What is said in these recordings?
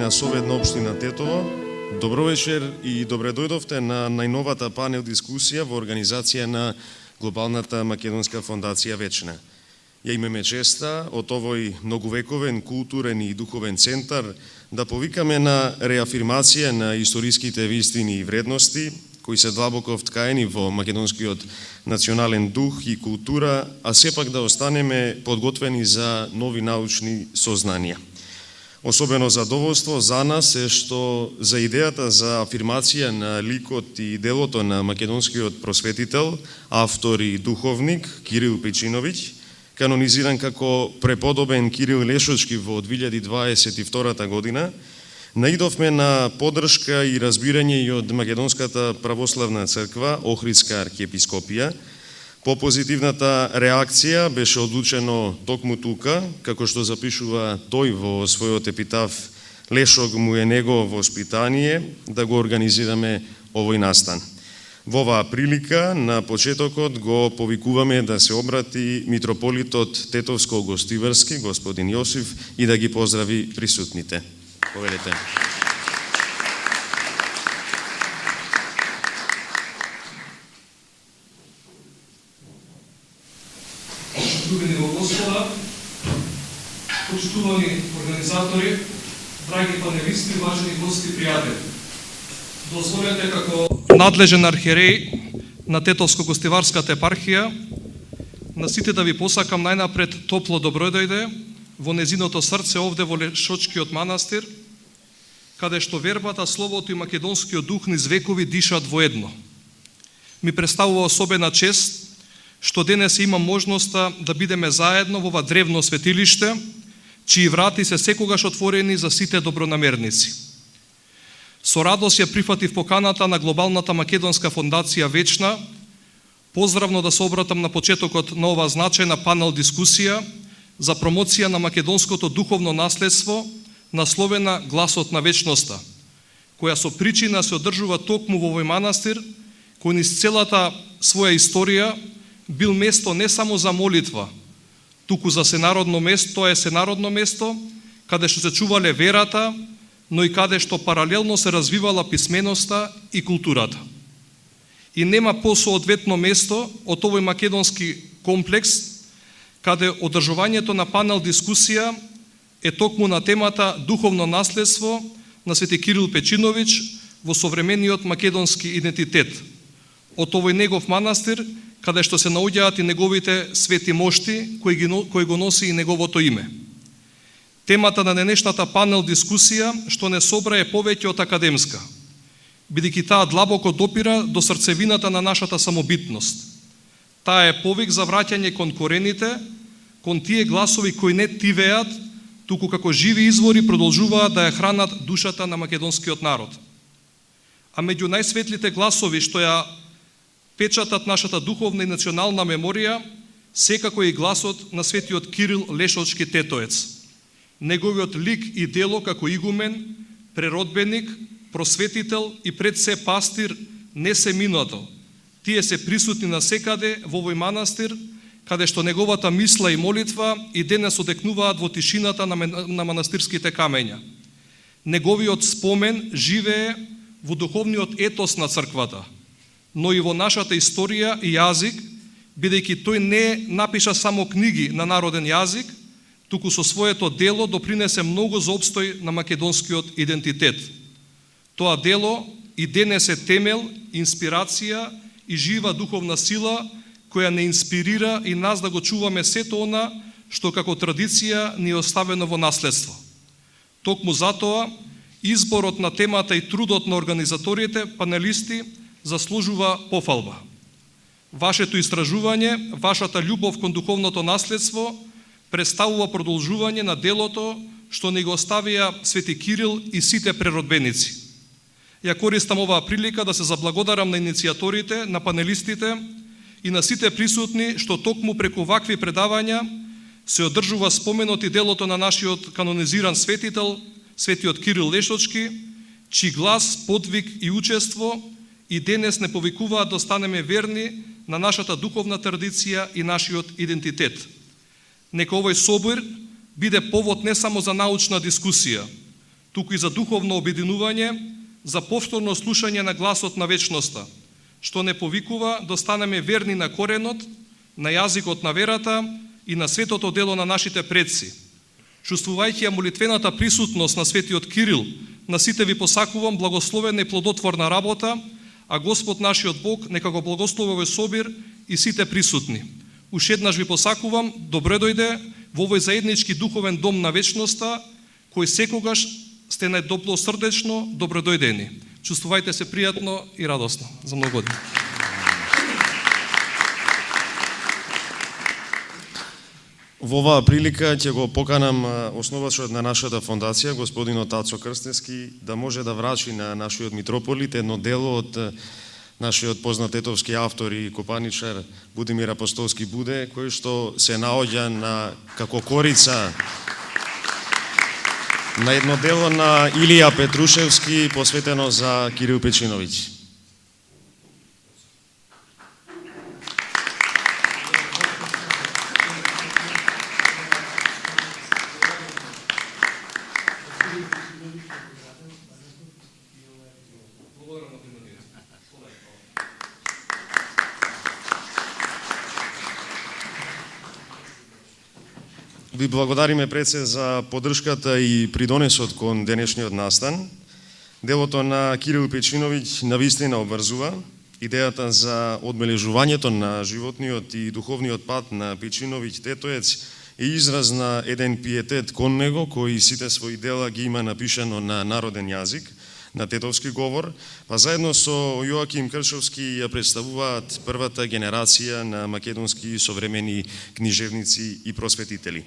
на Советна општина Тетово. Добро вечер и добре дојдовте на најновата панел дискусија во организација на Глобалната македонска фондација Вечна. Ја имаме честа од овој многовековен културен и духовен центар да повикаме на реафирмација на историските вистини и вредности кои се длабоко вткаени во македонскиот национален дух и култура, а сепак да останеме подготвени за нови научни сознанија. Особено задоволство за нас е што за идејата за афирмација на ликот и делото на македонскиот просветител, автор и духовник Кирил Печиновиќ, канонизиран како преподобен Кирил Лешочки во 2022 година, наидовме на поддршка и разбирање и од Македонската православна црква, Охридска архиепископија. По позитивната реакција беше одлучено токму тука, како што запишува тој во својот епитаф, Лешок му е негово воспитание, да го организираме овој настан. Во оваа прилика, на почетокот го повикуваме да се обрати митрополитот Тетовско-Гостиварски, господин Јосиф, и да ги поздрави присутните. Повелете. Любени во Господа, почитувани организатори, драги панелисти, важни гости и пријатели. Дозволете како надлежен архиереј на Тетовско-Гостиварската епархија на сите да ви посакам најнапред топло добројдојде во незиното срце овде во Лешочкиот манастир, каде што вербата, словото и македонскиот дух низ векови дишат воедно. Ми представува особена чест што денес имам можноста да бидеме заедно во ова древно светилиште, чии врати се секогаш отворени за сите добронамерници. Со радост ја прифатив поканата на Глобалната македонска фондација Вечна, поздравно да се обратам на почетокот на оваа значајна панел дискусија за промоција на македонското духовно наследство, насловена Гласот на вечноста, која со причина се одржува токму во овој манастир, кој низ целата своја историја бил место не само за молитва, туку за сенародно место, тоа е сенародно место, каде што се чувале верата, но и каде што паралелно се развивала писменоста и културата. И нема посоодветно место од овој македонски комплекс, каде одржувањето на панел дискусија е токму на темата духовно наследство на свети Кирил Печиновиќ во современиот македонски идентитет, од овој негов манастир, каде што се наоѓаат и неговите свети мошти, кои го носи и неговото име. Темата на денешната панел дискусија што не собра е повеќе од академска, бидејќи таа длабоко допира до срцевината на нашата самобитност. Таа е повик за враќање кон корените, кон тие гласови кои не тивеат, туку како живи извори продолжуваат да ја хранат душата на македонскиот народ. А меѓу најсветлите гласови што ја печатат нашата духовна и национална меморија, секако и гласот на светиот Кирил Лешочки Тетоец. Неговиот лик и дело како игумен, преродбеник, просветител и пред се пастир не се минато. Тие се присутни насекаде во овој манастир, каде што неговата мисла и молитва и денес одекнуваат во тишината на манастирските камења. Неговиот спомен живее во духовниот етос на црквата, но и во нашата историја и јазик, бидејќи тој не напиша само книги на народен јазик, туку со своето дело допринесе многу за опстој на македонскиот идентитет. Тоа дело и денес е темел, инспирација и жива духовна сила, која не инспирира и нас да го чуваме сето она што како традиција ни е оставено во наследство. Токму затоа, изборот на темата и трудот на организаторите, панелисти, заслужува пофалба. Вашето истражување, вашата љубов кон духовното наследство представува продолжување на делото што ни го оставија свети Кирил и сите преродбеници. Ја користам оваа прилика да се заблагодарам на иницијаторите, на панелистите и на сите присутни што токму преку вакви предавања се одржува споменот и делото на нашиот канонизиран светител, светиот Кирил Лешочки, чиј глас, подвиг и учество и денес не повикуваат да останеме верни на нашата духовна традиција и нашиот идентитет. Нека овој собор биде повод не само за научна дискусија, туку и за духовно обединување, за повторно слушање на гласот на вечноста, што не повикува да станеме верни на коренот, на јазикот на верата и на светото дело на нашите предци. Чувствувајќи ја молитвената присутност на светиот Кирил, на сите ви посакувам благословена и плодотворна работа, а Господ нашиот Бог нека го благослови овој собир и сите присутни. Уште еднаш ви посакувам, добре дојде во овој заеднички духовен дом на вечноста, кој секогаш сте најдобросрдечно добродојдени. Чувствувајте се пријатно и радосно. За многу години. Во оваа прилика ќе го поканам основачот на нашата фондација, господинот Ацо Крстевски, да може да врачи на нашиот митрополит едно дело од нашиот познат етовски автор и копаничар Будимир Апостолски Буде, кој што се наоѓа на како корица на едно дело на Илија Петрушевски посветено за Кирил Печиновиќ. Ви благодариме пред се за поддршката и придонесот кон денешниот настан. Делото на Кирил Печиновиќ навистина обврзува. Идејата за одбележувањето на животниот и духовниот пат на Печиновиќ Тетоец е израз на еден пиетет кон него, кој сите своји дела ги има напишано на народен јазик, на тетовски говор, па заедно со Јоаким Кршовски ја представуваат првата генерација на македонски современи книжевници и просветители.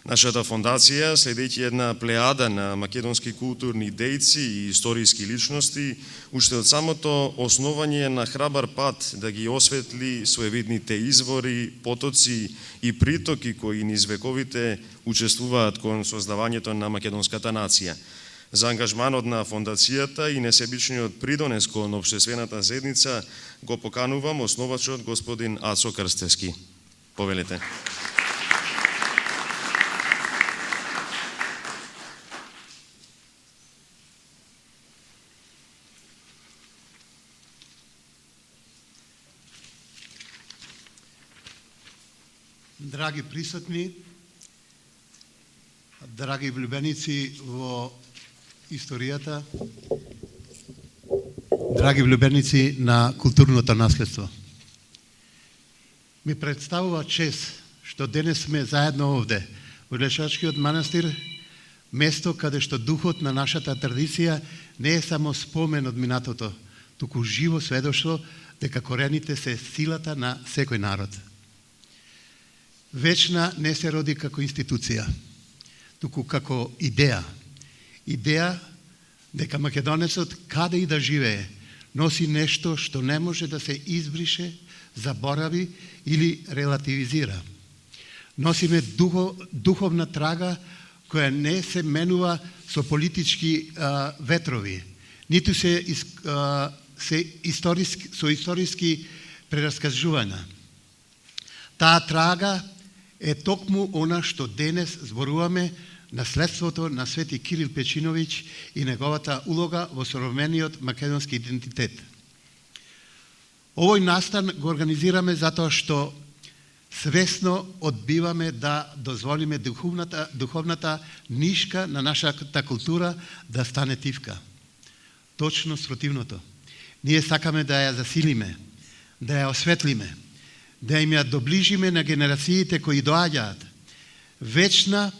Нашата фондација, следејќи една плеада на македонски културни дејци и историски личности, уште од самото основање на храбар пат да ги осветли своевидните извори, потоци и притоки кои низ вековите учествуваат кон создавањето на македонската нација. За ангажманот на фондацијата и несебичниот придонес кон општествената заедница го поканувам основачот господин Ацо Крстевски. Повелете. Драги присутни, драги влюбеници во историјата, драги влюбеници на културното наследство. Ми представува чест што денес сме заедно овде, во Лешачкиот манастир, место каде што духот на нашата традиција не е само спомен од минатото, туку живо сведоштво дека корените се силата на секој народ. Вечна не се роди како институција, туку како идеја. Идеја дека македонецот, каде и да живее, носи нешто што не може да се избрише, заборави или релативизира. Носиме духовна трага која не се менува со политички ветрови, ниту со историски прераскажувања. Таа трага е токму она што денес зборуваме, наследството на Свети Кирил Печиновиќ и неговата улога во современиот македонски идентитет. Овој настан го организираме затоа што свесно одбиваме да дозволиме духовната нишка на нашата култура да стане тивка. Точно спротивното. Ние сакаме да ја засилиме, да ја осветлиме, да им ја доближиме на генерациите кои доаѓаат. Вечна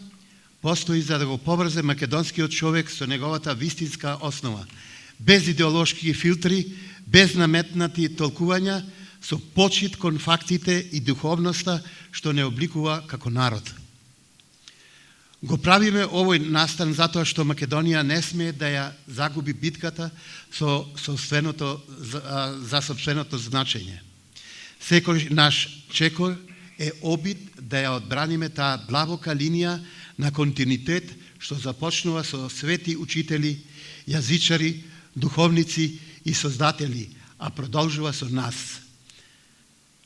постои за да го поврзе македонскиот човек со неговата вистинска основа, без идеолошки филтри, без наметнати толкувања, со почит кон фактите и духовноста што не обликува како народ. Го правиме овој настан затоа што Македонија не смее да ја загуби битката за сопственото значење. Секој наш чекор е обид да ја одбраниме таа длабока линија на континуитет што започнува со свети учители, јазичари, духовници и создатели, а продолжува со нас.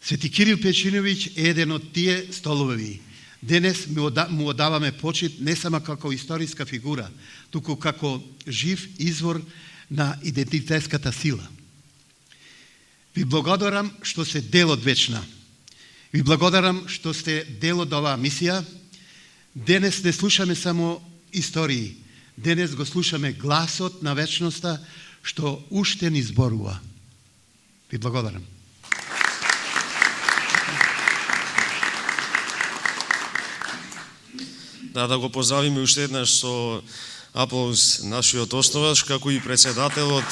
Свети Кирил Печиновиќ е еден од тие столови. Денес му одаваме почит не само како историска фигура, туку како жив извор на идентитетската сила. Ви благодарам што сте дел од Вечна. Ви благодарам што сте дел од оваа мисија. Денес не слушаме само истории. Денес го слушаме гласот на вечноста што уште ни зборува. Ви благодарам. Да го поздравиме уште еднаш со аплауз нашиот основач, како и председателот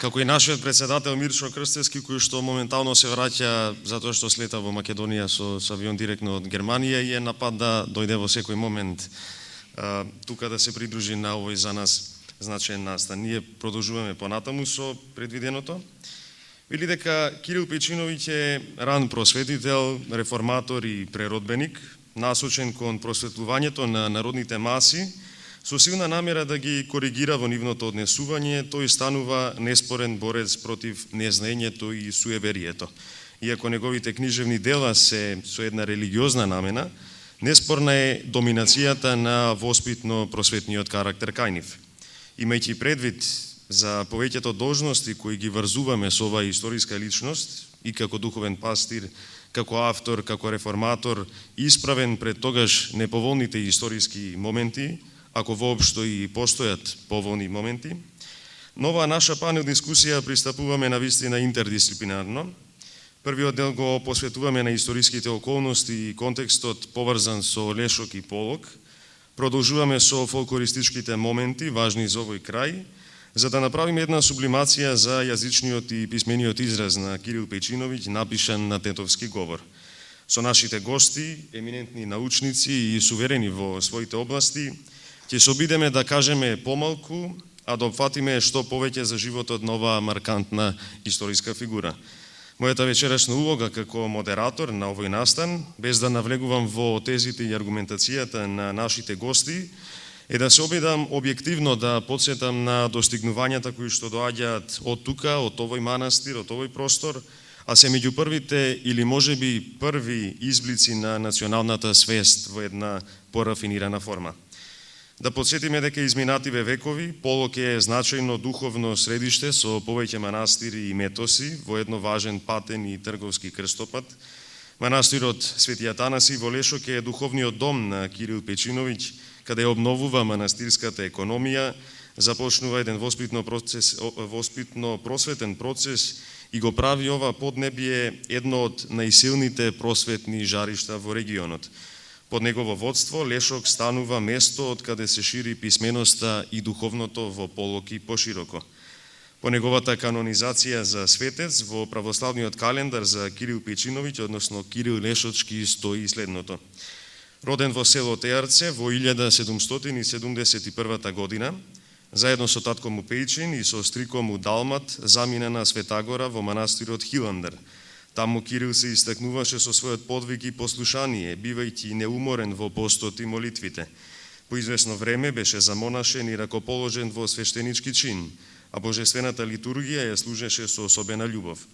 нашиот председател Мирчо Крстевски, кој што моментално се враќа затоа што слета во Македонија со авион директно од Германија и е на пат да дојде во секој момент тука да се придружи на овој за нас значаен настан. Ние продолжуваме понатаму со предвиденото. Вели дека Кирил Печиновиќ е ран просветител, реформатор и преродбеник, насочен кон просветлувањето на народните маси, со силна намера да ги коригира во нивното однесување, тој станува неспорен борец против незнаењето и суеверието. Иако неговите книжевни дела се со една религиозна намена, неспорна е доминацијата на воспитно-просветниот карактер кај нив. Имајќи предвид за повеќето должности кои ги врзуваме со оваа историска личност и како духовен пастир, како автор, како реформатор, исправен пред тогаш неповолните историски моменти, ако воопшто и постојат поволни моменти, нова наша панел дискусија пристапуваме на вистина интердисциплинарно. Првиот дел го посветуваме на историските околности и контекстот поврзан со Лешок и Полок. Продолжуваме со фолклористичките моменти, важни за овој крај, за да направиме една сублимација за јазичниот и писмениот израз на Кирил Печиновиќ, напишан на тетовски говор. Со нашите гости, еминентни научници и суверени во своите области, ќе се обидеме да кажеме помалку, а да опфатиме што повеќе за животот на оваа маркантна историска фигура. Мојата вечерашна улога како модератор на овој настан, без да навлегувам во тезите и аргументацијата на нашите гости, е да се обидам објективно да подсетам на достигнувањата кои што доаѓаат од тука, од овој манастир, од овој простор, а се меѓу првите или можеби први изблици на националната свест во една порафинирана форма. Да подсетиме дека изминативе векови Полок е значајно духовно средиште со повеќе манастири и метоси во едно важен патен и трговски крстопат. Манастирот Свети Атанаси во Лешок е духовниот дом на Кирил Печиновиќ, каде обновува манастирската економија, започнува еден воспитно-просветен процес и го прави ова поднебие едно од најсилните просветни жаришта во регионот. Под негово водство Лешок станува место од каде се шири писменоста и духовното во Полок и пошироко. По неговата канонизација за светец во православниот календар за Кирил Печиновиќ, односно Кирил Лешочки, стои следното. Роден во село Теарце во 1771 година, заедно со татко му Пејчин и со стрико му Далмат, замина на Светагора во манастирот Хиландер. Таму Кирил се истакнуваше со својот подвиг и послушание, бивајќи неуморен во постот и молитвите. По известно време беше замонашен и ракоположен во свештенички чин, а божествената литургија ја служеше со особена љубов.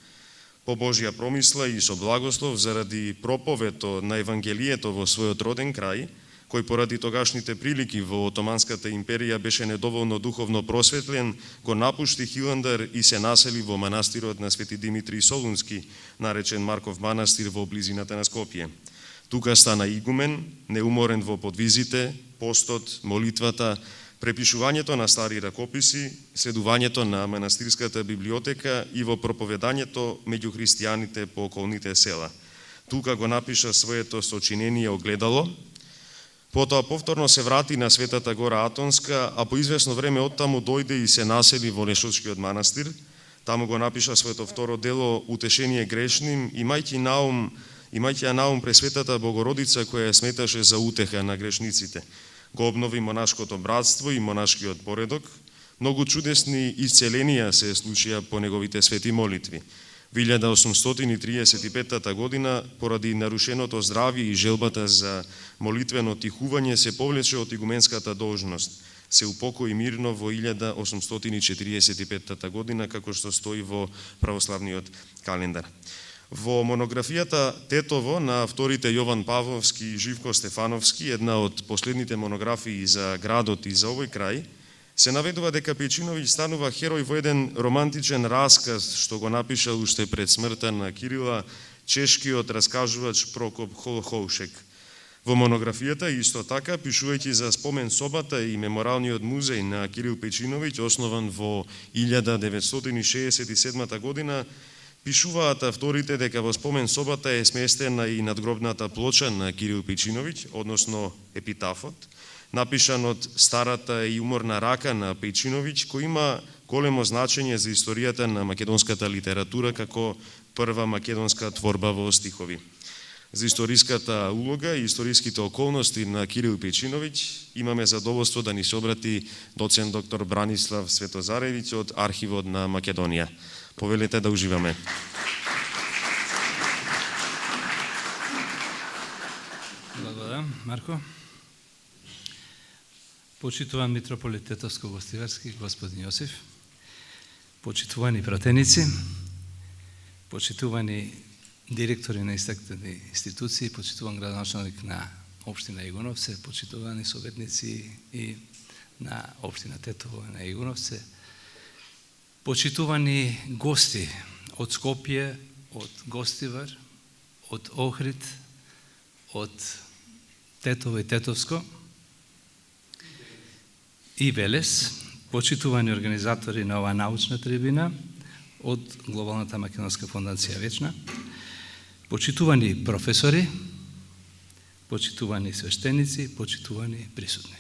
По Божја промисла и со благослов заради проповето на Евангелието во својот роден крај, кој поради тогашните прилики во Отоманската империја беше недоволно духовно просветлен, го напушти Хиландер и се насели во манастирот на Свети Димитри Солунски, наречен Марков манастир во близината на Скопје. Тука стана игумен, неуморен во подвизите, постот, молитвата, препишувањето на стари ракописи, следувањето на манастирската библиотека и во проповедањето меѓу христијаните по околните села. Тука го напиша своето сочинение Огледало. Потоа повторно се врати на Светата гора Атонска, а по известно време оттаму дојде и се насели во Лешочкиот манастир. Таму го напиша своето второ дело Утешение грешним, имајќи на ум Пресветата Богородица која ја сметаше за утеха на грешниците. Го обнови монашкото братство и монашкиот поредок. Многу чудесни исцеленија се случија по неговите свети молитви. 1835 година, поради нарушеното здравје и желбата за молитвено тихување, се повлече од игуменската должност. се упокои мирно во 1845 година, како што стои во православниот календар. Во монографијата Тетово на авторите Јован Павловски и Живко Стефановски, една од последните монографии за градот и за овој крај, се наведува дека Печиновиќ станува херој во еден романтичен расказ што го напишал уште пред смртта на Кирила чешкиот раскажувач Прокоп Холхоушек. Во монографијата исто така, пишувајќи за спомен собата и меморалниот музеј на Кирил Печиновиќ, основан во 1967 година, пишуваат авторите дека во спомен собата е сместена и надгробната плоча на Кирил Печиновиќ, односно епитафот, напишан од старата и уморна рака на Печиновиќ, кој има големо значење за историјата на македонската литература како прва македонска творба во стихови. За историската улога и историските околности на Кирил Печиновиќ имаме задоволство да ни се обрати доцент доктор Бранислав Светозаревиќ од Архивот на Македонија. Повелете да уживаме. Благодарам, Марко. Почитуван митрополит Тетовско-Гостиварски, господин Јосиф, почитувани пратеници, почитувани директори на истакнати институции, почитуван градоначалник на општина Игуновце, почитувани советници и на општина Тетово и на Игуновце, почитувани гости од Скопје, од Гостивар, од Охрид, од Тетово и Тетовско и Велес, почитувани организатори на оваа научна трибина од Глобалната македонска фондација Вечна, почитувани професори, почитувани свештеници, почитувани присутни.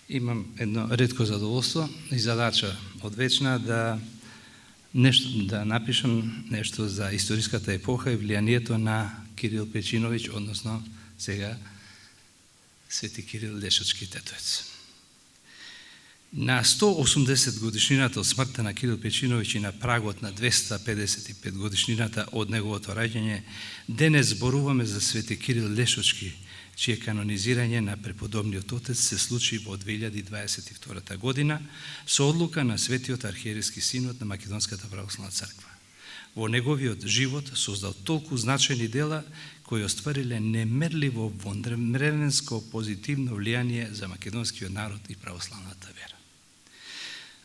Имам едно ретко задоволство и задача од Вечна да напишам нешто за историската епоха и влијанието на Кирил Печиновиќ, односно сега Свети Кирил Лешачки Тетовец. На 180 годишнината од смртта на Кирил Печиновиќ и на прагот на 255 годишнината од неговото раѓање, денес зборуваме за Свети Кирил Лешочки, чие канонизирање на преподобниот отец се случи во 2022 година со одлука на Светиот архиерейски синод на Македонската православна црква. Во неговиот живот создал толку значајни дела кои оствариле немерливо вонременско позитивно влијание за македонскиот народ и православната вера.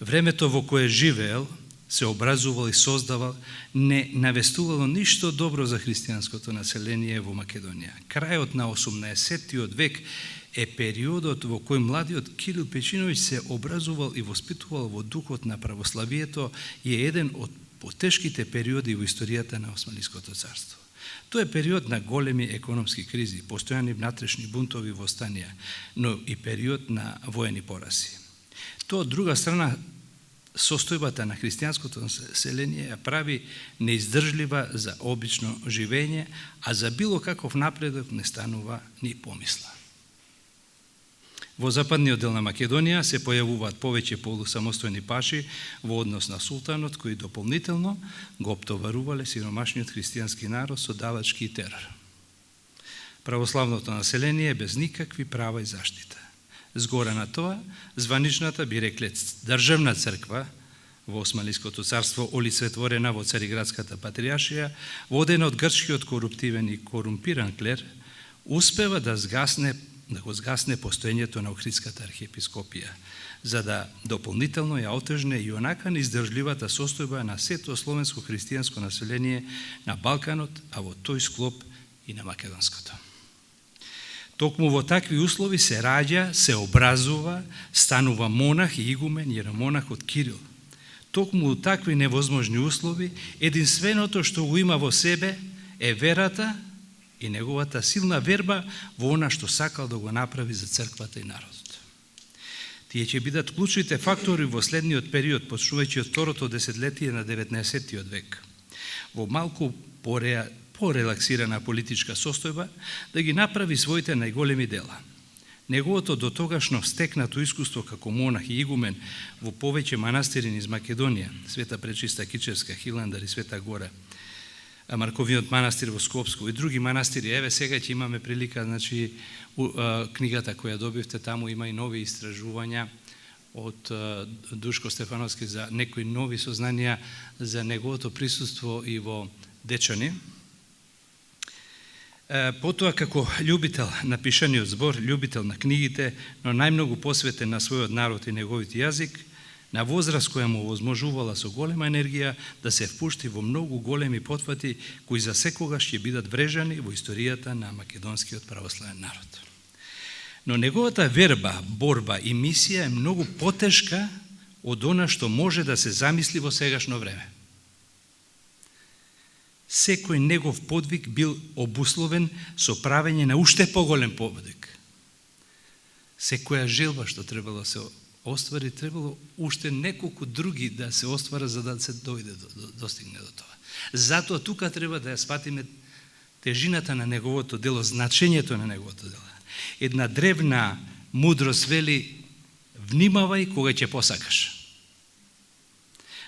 Времето во кое живеел, се образувал и создавал, не навестувало ништо добро за христијанското население во Македонија. Крајот на 18-тиот век е периодот во кој младиот Кирил Печиновиќ се образувал и воспитувал во духот на православието и е еден од потешките периоди во историјата на Османлиското царство. Тоа е период на големи економски кризи, постојани внатрешни бунтови и востанија, но и период на воени пораси. Тоа, од друга страна, состојбата на христијанското население ја прави неиздржлива за обично живење, а за било каков напредок не станува ни помисла. Во западниот дел на Македонија се појавуваат повеќе полусамостојни паши во однос на султанот, кои дополнително го оптоварувале сиромашниот христијански народ со давачки и терор. Православното население е без никакви права и заштита. Згора на тоа, званичната, би рекле, државна црква во Османлиското царство, олицетворена во Цариградската патријаршија, водена од грчкиот коруптивен и корумпиран клер, успева да го згасне постоењето на Охридската архиепископија, за да дополнително ја отежне и онака неиздржливата состојба на сето словенско христијанско население на Балканот, а во тој склоп и на македонското. Токму во такви услови се раѓа, се образува, станува монах и игумен јеромонахот Кирил. Токму во такви невозможни услови, единственото што го има во себе е верата и неговата силна верба во она што сакал да го направи за црквата и народот. Тие ќе бидат клучните фактори во следниот период, почнувајќи од второто десетлетие на 19-тиот век. Во малку порелаксирана политичка состојба, да ги направи своите најголеми дела. Неговото дотогашно стекнато искуство како монах и игумен во повеќе манастири низ Македонија, Света Пречиста Кичевска, Хиландар и Света Гора, Марковиот манастир во Скопско и други манастири. Еве сега ќе имаме прилика, значи книгата која добивте, таму има и нови истражувања од Душко Стефановски за некои нови сознанија за неговото присуство и во Дечани. Потоа како љубител на пишаниот збор, љубител на книгите, но најмногу посветен на својот народ и неговиот јазик, на возраст која му возможувала со голема енергија да се впушти во многу големи потфати кои за секогаш ќе бидат врежани во историјата на македонскиот православен народ. Но неговата верба, борба и мисија е многу потешка од она што може да се замисли во сегашно време. Секој негов подвиг бил обусловен со правење на уште поголем подвиг. Секоја желба што требало се оствари, требало уште неколку други да се оствара за да се достигне до тоа. Затоа тука треба да ја сватиме тежината на неговото дело, значењето на неговото дело. Една древна мудрост вели: внимавај кога ќе посакаш.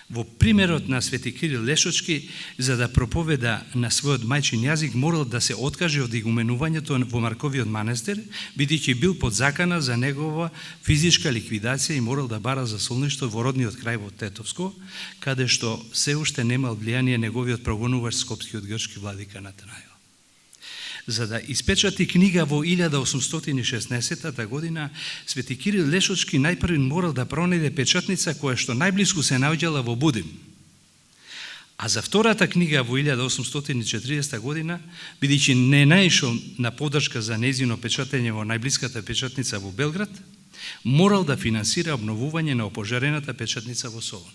Во примерот на Свети Кирил Лешочки, за да проповеда на својот мајчин јазик, морал да се откаже од игуменувањето во Марковиот манастир, бидејќи бил под закана за негова физичка ликвидација и морал да бара засолништо во родниот крај во Тетовско, каде што се уште немал влијание неговиот прогонувач скопскиот грчки владика Натанаил. За да испечати книга во 1816 година, Свети Кирил Лешочки најпрвин морал да пронајде печатница која што најблиску се наоѓала во Будим. А за втората книга во 1840 година, бидејќи не наишол на подршка за нејзино печатење во најблиската печатница во Белград, морал да финансира обновување на опожарената печатница во Солун.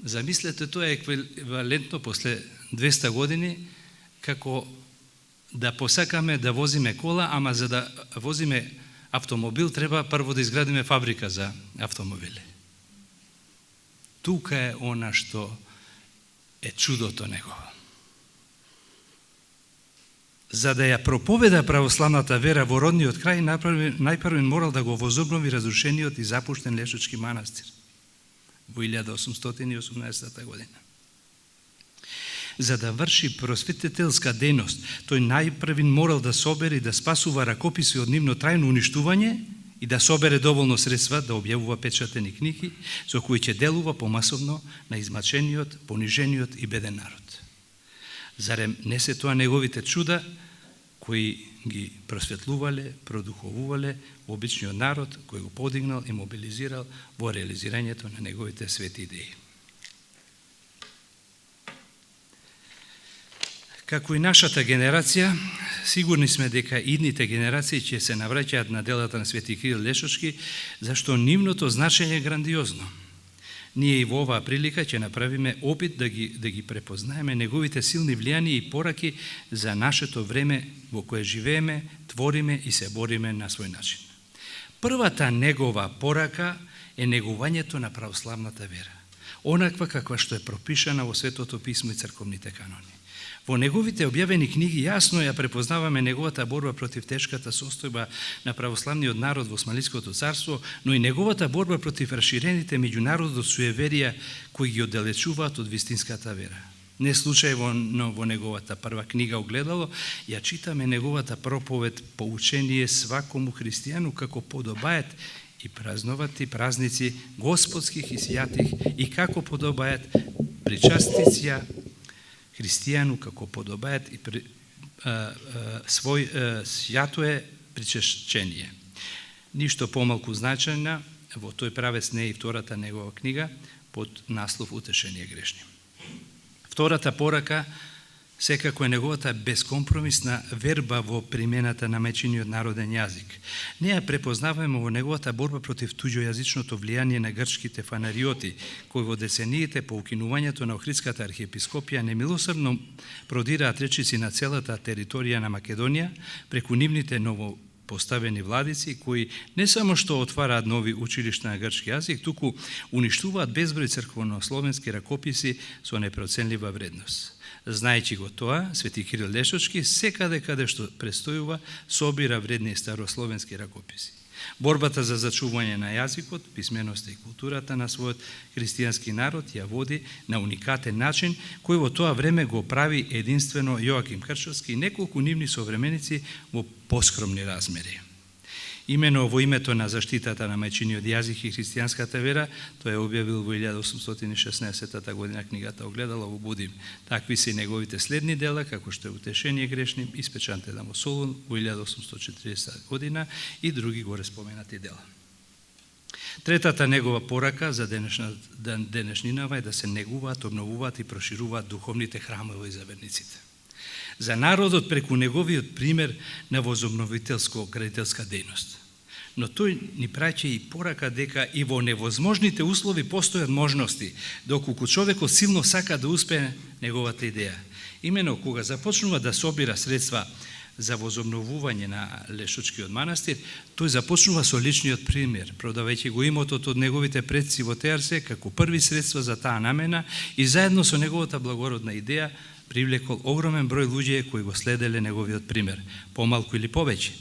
Замислете, тоа е еквивалентно после 200 години како да посакаме да возиме кола, ама за да возиме автомобил треба прво да изградиме фабрика за автомобили. Тука е она што е чудото негово. За да ја проповеда православната вера во родниот крај, најпрвен морал да го возобнови разрушениот и запуштен Лешочки манастир во 1818 година. За да врши просветителска дејност, тој најпрвин морал да собере и да спасува ракописи од нивно трајно уништување и да собере доволно средства да објавува печатени книги со кои ќе делува помасовно на измачениот, понижениот и беден народ. Зарем не се тоа неговите чуда кои ги просветлувале, продуховувале обичниот народ кој го подигнал и мобилизирал во реализирањето на неговите свети идеи. Како и нашата генерација, сигурни сме дека идните генерации ќе се навраќаат на делата на Свети Кирил Лешочки, зашто нивното значење е грандиозно. Ние и во оваа прилика ќе направиме опит да ги препознаеме неговите силни влијанија и пораки за нашето време во кое живееме, твориме и се бориме на свој начин. Првата негова порака е негувањето на православната вера, онаква каква што е пропишана во Светото писмо и црковните канони. Во неговите објавени книги јасно ја препознаваме неговата борба против тешката состојба на православниот народ во Османлиското царство, но и неговата борба против расширените меѓународно суеверија кои ги оддалечуваат од вистинската вера. Не случајно во неговата прва книга Огледало ја читаме неговата проповед поучение свакому христијану како подобаат и празнувати празници господских и свјатих и како подобаат причастиција христијану како подобаат и свјато е причешчение. Ништо помалку значајна во тој правец не е и втората негова книга под наслов Утешение грешни. Втората порака секако е неговата безкомпромисна верба во примената на мајчиниот народен јазик. Не ја препознаваме во неговата борба против туѓојазичното влијание на грчките фанариоти, кои во децениите по укинувањето на Охридската архиепископија немилосрдно продираат речици на целата територија на Македонија преку нивните новопоставени владици, кои не само што отвараат нови училишта на грчки јазик, туку уништуваат безброј црковнословенски ракописи со непроценлива вредност. Знаејќи го тоа, Свети Кирил Лешочки секаде каде што престојува собира вредни старословенски ракописи. Борбата за зачување на јазикот, писменоста и културата на својот христијански народ ја води на уникатен начин, кој во тоа време го прави единствено Јоаким Крчовски и неколку нивни современици во поскромни размери. Имено во името на заштитата на мајчиниот јазик и христијанската вера, тој е објавил во 1816 година книгата Огледало во Будим. Такви се неговите следни дела, како што е Утешение грешним, испечатена во Солун во 1840 година и други горе споменати дела. Третата негова порака за денешнинава е да се негуваат, обновуваат и прошируваат духовните храмови за верниците. За народот преку неговиот пример на возобновителско-градителска дејност. Но тој ни праќа и порака дека и во невозможните услови постојат можности, доколку човекот силно сака да успее неговата идеја. Имено кога започнува да собира средства за возобновување на Лешочкиот манастир, тој започнува со личниот пример, продавајќи го имотот од неговите предци во Теарсе како први средства за таа намена и заедно со неговата благородна идеја привлекол огромен број луѓе кои го следеле неговиот пример, помалку или повеќе.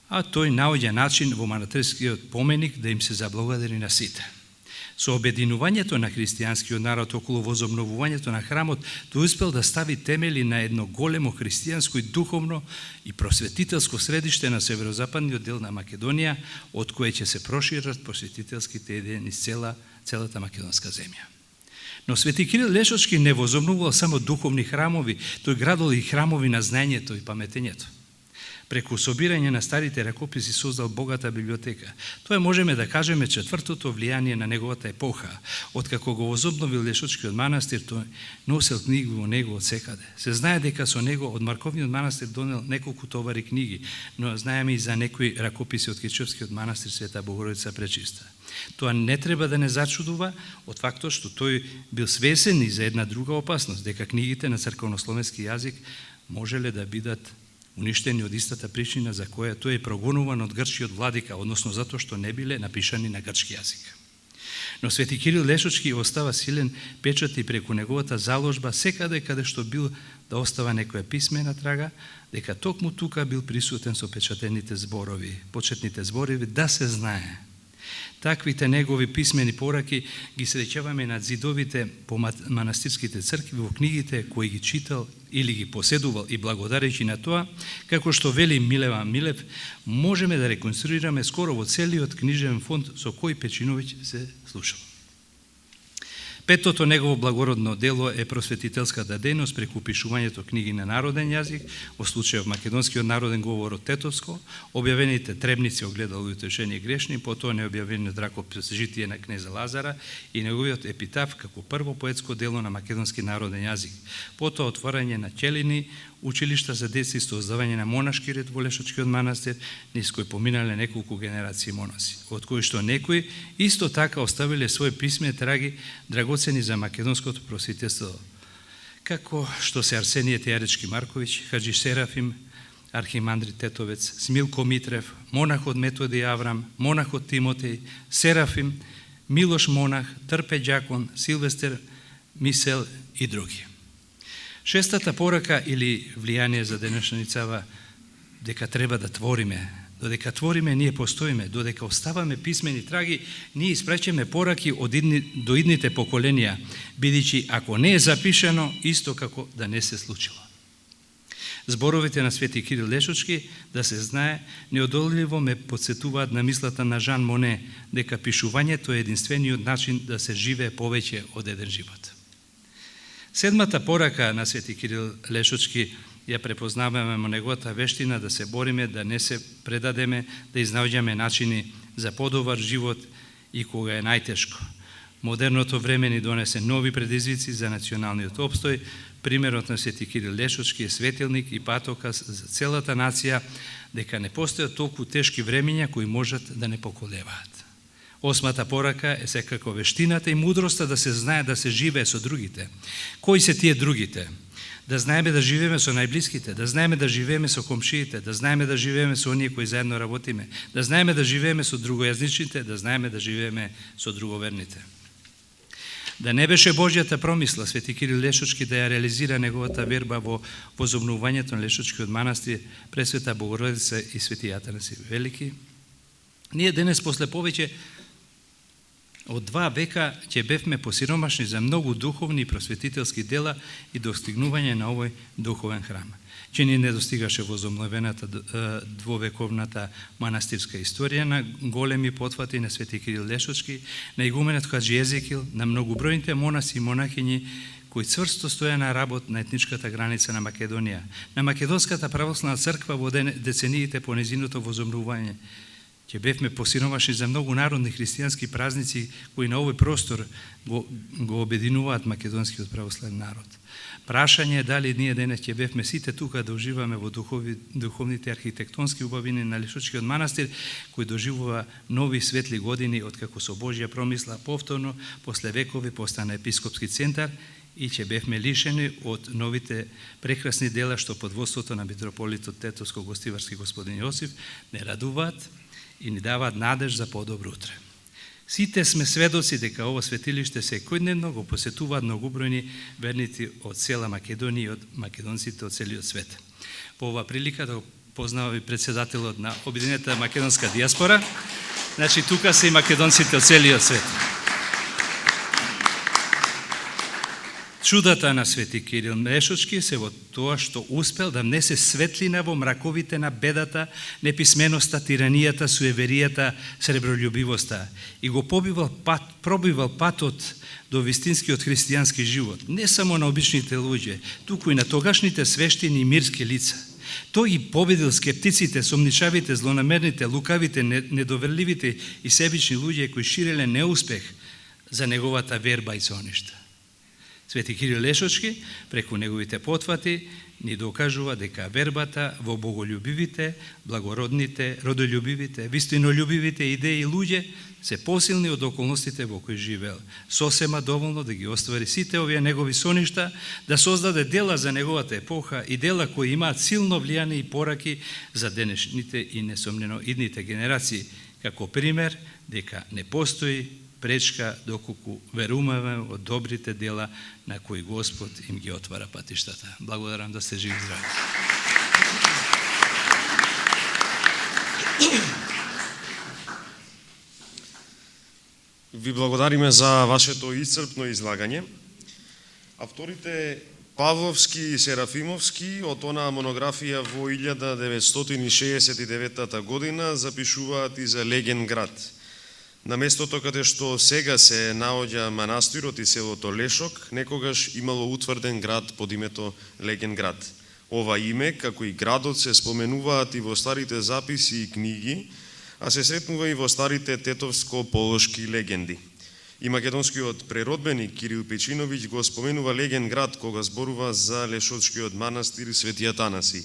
А тој наоѓа начин во манастирскиот поменик да им се заблагодари на сите. Со обединувањето на христијанскиот народ околу возобновувањето на храмот, тој успел да стави темели на едно големо христијанско и духовно и просветителско средиште на северозападниот дел на Македонија, од кое ќе се прошират просветителските идеи низ целата македонска земја. Но Свети Кирил Лешочки не возобновувал само духовни храмови, тој градил и храмови на знаењето и паметењето. Преку собирање на старите ракописи создал богата библиотека. Тоа можеме да кажеме четвртото влијание на неговата епоха. Откако го возобновил Лешочкиот манастир, тој носел книги во него од секаде. Се знае дека со него од Марковниот манастир донел неколку товари книги, но знаеме и за некои ракописи од Кечовскиот манастир Света Богородица Пречиста. Тоа не треба да не зачудува од фактот што тој бил свесен и за една друга опасност, дека книгите на црковнословенски јазик можеле да бидат уништени од истата причина за која тој е прогонуван од грчкиот владика, односно затоа што не биле напишани на грчки јазик. Но Свети Кирил Лешочки остава силен печат и преку неговата заложба секаде каде што бил да остава некоја писмена трага, дека токму тука бил присутен со печатените зборови, почетните зборови, да се знае. Таквите негови писмени пораки ги среќаваме на зидовите по манастирските цркви во книгите кои ги читал или ги поседувал и благодарејќи на тоа, како што вели Милева Милев, можеме да реконструираме скоро во целиот книжен фонд со кој Печиновиќ се слушал. Петото негово благородно дело е просветителската дејност преку пишувањето книги на народен јазик, во случајов македонскиот народен говор од Тетовско, објавените требници Огледало и Утешение грешни, потоа необјавениот ракопис Житие на кнеза Лазара и неговиот епитаф како прво поетско дело на македонски народен јазик. Потоа отворање на ќелини, училишта за деца и создавање на монашки ред во Лешочкиот манастир, низ кој поминале неколку генерации монаси, од кои што некои исто така оставиле своји писмени траги драгоцени за македонското просветителство, како што се Арсенije Теаречки Марковиќ, Хаджи Серафим, архимандри Тетовец, Смилко Митрев, монахот Методи Аврам, монахот Тимотеј, Серафим, Милош монах, Трпе Ѓакон, Силвестер Мисел и други. Шестата порака или влијание за денешницава дека треба да твориме. Додека твориме, ние постоиме. Додека оставаме писмени траги, ние испраќаме пораки до идните поколенија, бидејќи ако не е запишено, исто како да не се случило. Зборовите на Свети Кирил Лешочки, да се знае, неодолливо ме подсетуваат на мислата на Жан Моне, дека пишувањето е единствениот начин да се живее повеќе од еден живот. Седмата порака на Свети Кирил Лешочки ја препознаваме во неговата вештина да се бориме, да не се предадеме, да изнаоѓаме начини за подобар живот и кога е најтешко. Модерното време ни донесе нови предизвици за националниот опстој. Примерот на Свети Кирил Лешочки е светилник и патоказ за целата нација дека не постојат толку тешки времења кои можат да не поколеваат. Осмата порака е секако вештината и мудроста да се знае да се живее со другите. Кои се тие другите? Да знаеме да живееме со најблиските, да знаеме да живееме со комшиите, да знаеме да живееме со оние кои заедно работиме, да знаеме да живееме со другојазничните, да знаеме да живееме со друговерните. Да не беше Божјата промисла Свети Кирил Лешочки да ја реализира неговата верба во возобновувањето на Лешочкиот манастир, Пресвета Богородица и Свети Атанаси Велики, Ние денес после повеќе од 2 века ќе бевме посиромашни за многу духовни и просветителски дела и достигнување на овој духовен храм. Че ни не достигаше возобновената двовековната манастирска историја на големи потфати на Свети Кирил Лешочки, на игуменот Хаджи Езекил, на многобројните монаси и монахињи кои цврсто стоја на работ на етничката граница на Македонија, на Македонската православна црква во децениите по незиното возобновување. Ќе бевме посиромашни за многу народни христијански празници кои на овој простор го обединуваат македонскиот православен народ. Прашање е дали ние денес ќе бевме сите тука да уживаме во духовните архитектонски убавини на Лешочкиот манастир, кој доживува нови светли години откако со Божја промисла повторно после векови постана епископски центар и ќе бевме лишени од новите прекрасни дела што под водството на митрополитот Тетовско-Гостиварски господин Јосиф не радуваат и ни даваат надеж за подобро утре. Сите сме сведоци дека ово светилиште секојдневно го посетуваат многобројни верници од цела Македонија и од македонците од целиот свет. По оваа прилика да го познавам и председателот на Обединетата македонска диаспора. Значи тука се и македонците од целиот свет. Чудата на Свети Кирил Лешочки се во тоа што успел да внесе светлина во мраковите на бедата, неписменоста, тиранијата, суеверијата, сребролюбивоста и го пробивал патот до вистинскиот христијански живот, не само на обичните луѓе, туку и на тогашните свештини и мирски лица. Тој ги победил скептиците, сомничавите, злонамерните, лукавите, недоверливите и себични луѓе кои ширеле неуспех за неговата верба и соништа. Свети Кирил Лешочки, преку неговите потфати, ни докажува дека вербата во боголюбивите, благородните, родолюбивите, вистинолюбивите идеи и луѓе се посилни од околностите во кои живеел. Сосема доволно да ги оствари сите овие негови соништа, да создаде дела за неговата епоха и дела кои имаат силно влијание и пораки за денешните и несомнено идните генерации, како пример дека не постои пречка доколку веруваме од добрите дела на кои Господ им ги отвара патиштата. Благодарам да сте живи и здрави. Ви благодариме за вашето исцрпно излагање. Авторите Павловски и Серафимовски од онаа монографија во 1969 година запишуваат и за Леген град. На местото каде што сега се наоѓа манастирот и селото Лешок, некогаш имало утврден град под името Леген град. Ова име, како и градот, се споменуваат и во старите записи и книги, а се сретнува и во старите тетовско-полошки легенди. И македонскиот преродбеник Кирил Печиновиќ го споменува Леген град кога зборува за Лешочкиот манастир Свети Атанаси.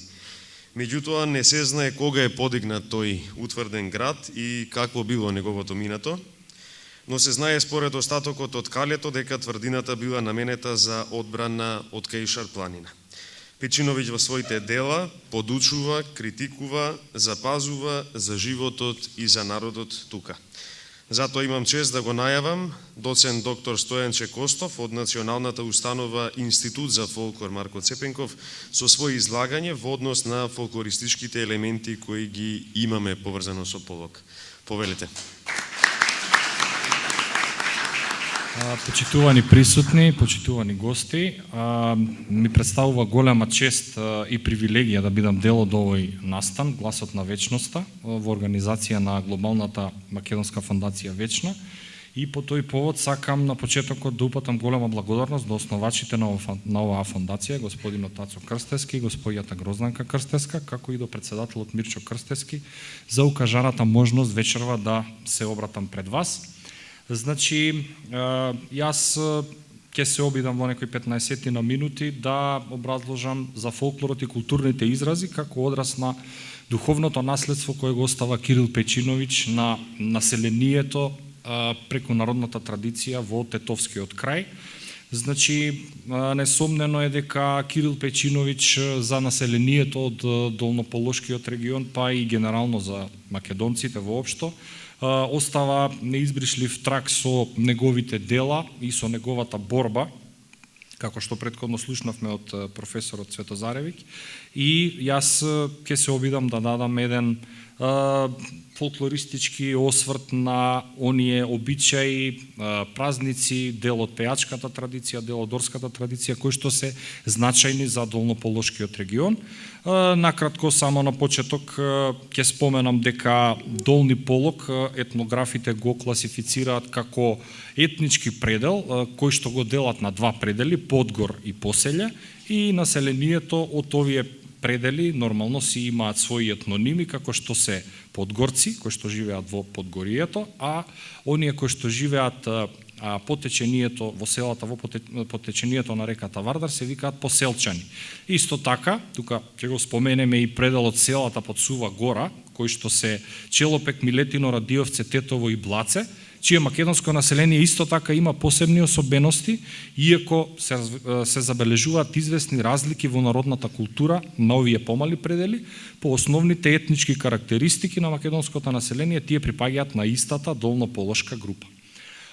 Меѓутоа не се знае кога е подигнат тој утврден град и какво било неговото минато, но се знае според остатокот од калето дека тврдината била наменета за одбрана од Каишар планина. Печиновиќ во своите дела подучува, критикува, запазува за животот и за народот тука. Затоа имам чест да го најавам доцент доктор Стојанче Костов од Националната установа Институт за фолклор Марко Цепенков со своје излагање во однос на фолклористичките елементи кои ги имаме поврзано со полок. Повелете. Почитувани присутни, почитувани гости, ми представува голема чест и привилегија да бидам дел од овој настан, Гласот на вечноста, во организација на Глобалната македонска фондација Вечна. И по тој повод сакам на почетокот да упатам голема благодарност до основачите на оваа фондација, господинот Тацо Крстески, господјата Грозданка Крстеска, како и до председателот Мирчо Крстески, за укажаната можност вечерва да се обратам пред вас. Значи, јас ќе се обидам во некои 15 на минути да образложам за фолклорот и културните изрази како одраз на духовното наследство кое го остава Кирил Печиновиќ на населението преку народната традиција во Тетовскиот крај. Значи, несомнено е дека Кирил Печиновиќ за населението од Долнополошкиот регион, па и генерално за македонците воопшто, остава неизбришлив трак со неговите дела и со неговата борба, како што претходно слушнавме од професорот Светозаревиќ. И јас ќе се обидам да дадам еден фолклористички осврт на оние обичаи, празници, дел од пејачката традиција, дел од дорската традиција, кои што се значајни за Долнополошкиот регион. Накратко, само на почеток, ќе споменам дека Долни Полог етнографите го класифицираат како етнички предел, кој што го делат на два предели, Подгор и Поселје, и населението од овие предели нормално си имаат своји етноними, како што се подгорци, кои што живеат во Подгорието, а оние кои што живеат по течението во селата, по течението на реката Вардар, се викаат поселчани. Исто така, тука ќе го споменеме и пределот селата под Сува Гора, кои што се Челопек, Милетино, Радиовце, Тетово и Блаце, чие македонско население исто така има посебни особености, иако се забележуваат известни разлики во народната култура на овие помали предели, по основните етнички карактеристики на македонското население, тие припаѓаат на истата долнополошка група.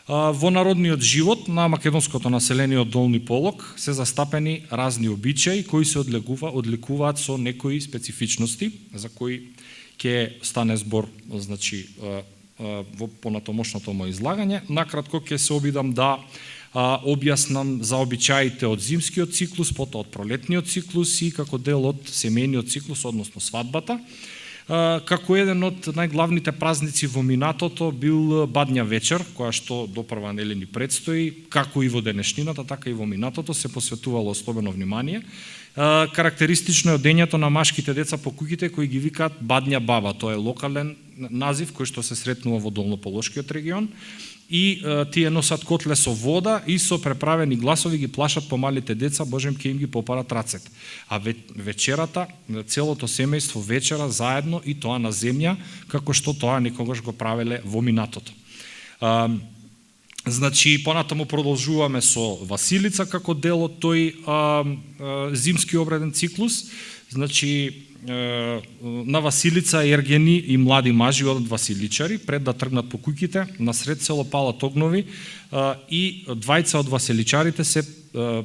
Во народниот живот на македонското население од Долни Полог се застапени разни обичаи кои се одликуваат со некои специфичности, за кои ќе стане збор, значи, во понатомошното моје излагање. Накратко ќе се обидам да објаснам за обичаите од зимскиот циклус, потоа од пролетниот циклус и како дел од семејниот циклус, односно свадбата. Како еден од најглавните празници во минатото бил Бадња вечер, која што допрва нели ни предстои, како и во денешнината, така и во минатото се посветувало особено внимание. Карактеристично е одењето на машките деца по куќите кои ги викаат Бадња баба, тоа е локален назив кој што се сретнува во Долнополошкиот регион. И тие носат котле со вода и со преправени гласови ги плашат помалите деца, Божем ќе им ги попарат рацете. А вечерата, целото семејство вечера заедно и тоа на земја, како што тоа некогаш го правеле во минатото. Значи, понатаму продолжуваме со Василица како дел од тој зимски обреден циклус. Значи, на Василица ергени и млади мажи од василичари пред да тргнат по куќите, насред село палат огнови и двајца од василичарите се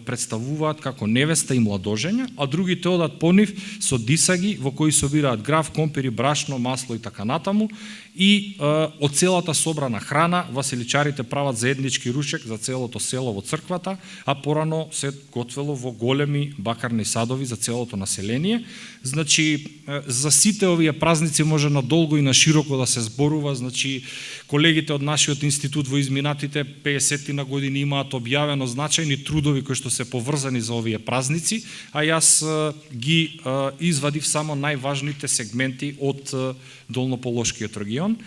представуваат како невеста и младожења, а другите одат по нив со дисаги во кои собираат грав, компири, брашно, масло и така натаму, и од целата собрана храна василичарите прават заеднички рушек за целото село во црквата, а порано се готвело во големи бакарни садови за целото население. Значи, за сите овие празници може надолго и на широко да се зборува. Значи, колегите од нашиот институт во изминатите 50 на години имаат објавено значајни трудови кои што се поврзани за овие празници, а јас ги извадив само најважните сегменти од Долнополошкиот регион.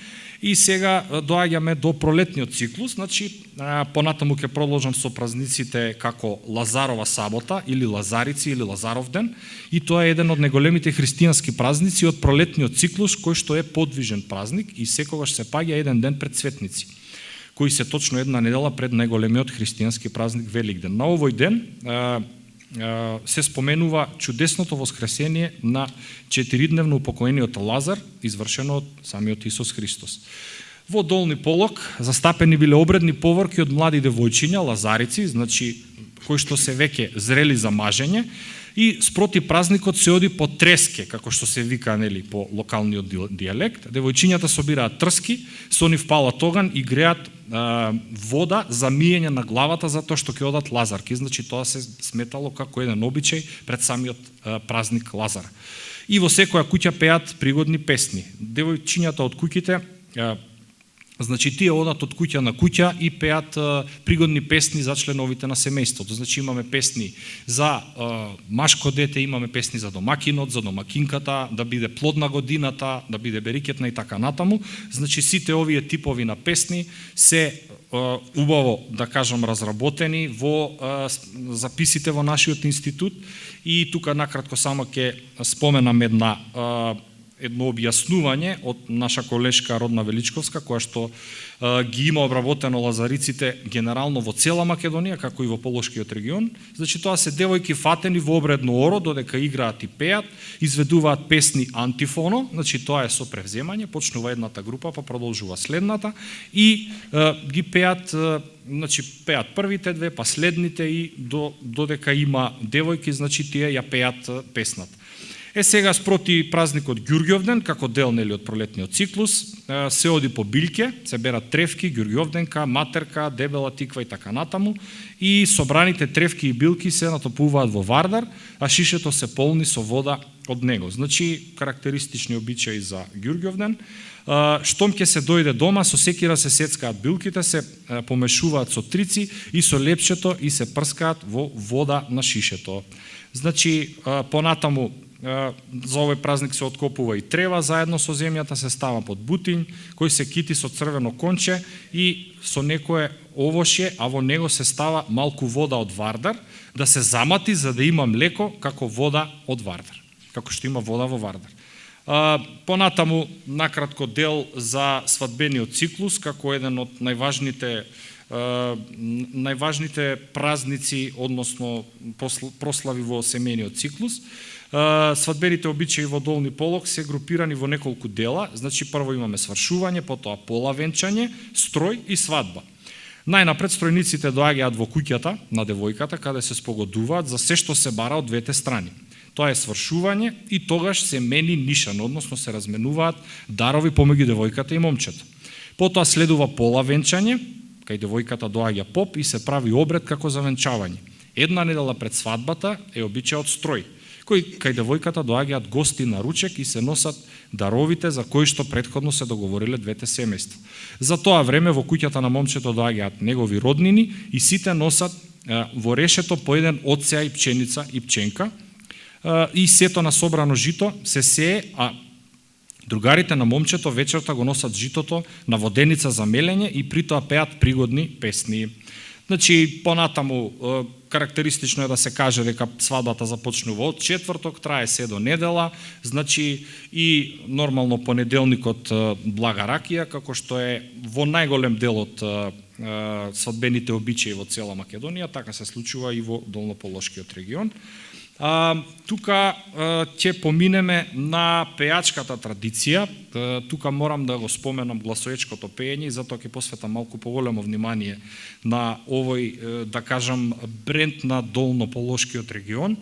И сега доаѓаме до пролетниот циклус, значи понатаму ќе продолжам со празниците како Лазарова сабота или Лазарици или Лазаров ден, и тоа е еден од најголемите христијански празници од пролетниот циклус кој што е подвижен празник и секогаш се паѓа еден ден пред Светници, кои се точно една недела пред најголемиот христијански празник Великден. На овој ден се споменува чудесното воскресение на 4-дневно упокоениот Лазар, извршено од самиот Исус Христос. Во Долни Полог застапени биле обредни поворки од млади девојчиња, лазарици, значи кои што се веќе зрели за мажење, и спроти празникот се оди по треске, како што се вика нели по локалниот дијалект. Девојчињата собираат трски, со нив палат оган и греат вода за миење на главата затоа што ќе одат лазарки. Значи тоа се сметало како еден обичај пред самиот празник Лазар. И во секоја куќа пеат пригодни песни. Девојчињата од куќите, значи тие одат од куќа на куќа и пеат пригодни песни за членовите на семејството. Значи имаме песни за машко дете, имаме песни за домакинот, за домакинката, да биде плодна годината, да биде берикетна и така натаму. Значи сите овие типови на песни се убаво, да кажам, разработени во записите во нашиот институт, и тука накратко само ќе споменам едно објаснување од наша колешка Родна Величковска, која што ги има обработено лазариците генерално во цела Македонија, како и во Полошкиот регион. Значи тоа се девојки фатени во обредно оро, додека играат и пеат, изведуваат песни антифоно, значи тоа е со превземање, почнува едната група, па продолжува следната, и ги пеат, значи пеат првите две, па следните, и додека има девојки, значи тие ја пеат песната. Сега спроти празникот Ѓурѓовден, како дел нели од пролетниот циклус, се оди по билке, се берат тревки, ѓурѓовденка, матерка, дебела тиква и така натаму, и собраните тревки и билки се натопуваат во вардар, а шишето се полни со вода од него. Значи, карактеристични обичаи за Ѓурѓовден. Штом ќе се дојде дома, со секира се сецкаат билките, се помешуваат со трици и со лепчето и се прскаат во вода на шишето. Значи, понатаму за овој празник се откопува и трева, заедно со земјата се става под бутињ, кој се кити со црвено конче и со некое овошје, а во него се става малку вода од вардар, да се замати за да има млеко како вода од вардар, како што има вода во вардар. Понатаму, накратко дел за свадбениот циклус, како еден од најважните празници, односно прослави во семејниот циклус. Свадбените обичаи во Долни Полог се групирани во неколку дела. Значи, прво имаме свршување, потоа пола венчање, строј и свадба. Најнапред стројниците доаѓаат во куќата на девојката, каде се спогодуваат за се што се бара од двете страни. Тоа е свршување и тогаш се мени нишан, односно се разменуваат дарови помеѓу девојката и момчето. Потоа следува пола венчање, кај девојката доаѓа поп и се прави обред како за венчавање. Една недела пред свадбата е обичајот строј, кај девојката доаѓаат гости на ручек и се носат даровите за кои што претходно се договориле двете семејства. За тоа време во куќата на момчето доаѓаат негови роднини и сите носат во решето по еден оцеа и пченица и пченка, и сето на собрано жито се сее, а другарите на момчето вечерта го носат житото на воденица за мелење и при тоа пеат пригодни песни. Значи, понатаму, карактеристично е да се каже дека свадбата започнува од четврток, трае се до недела, значи и нормално понеделникот блага ракија, како што е во најголем дел од свадбените обичаи во цела Македонија, така се случува и во Долнополошкиот регион. Тука ќе поминеме на пејачката традиција. Тука морам да го споменам гласоечкото пеење и затоа ќе посветам малку поголемо внимание на овој, да кажам, бренд на Долнополошкиот регион.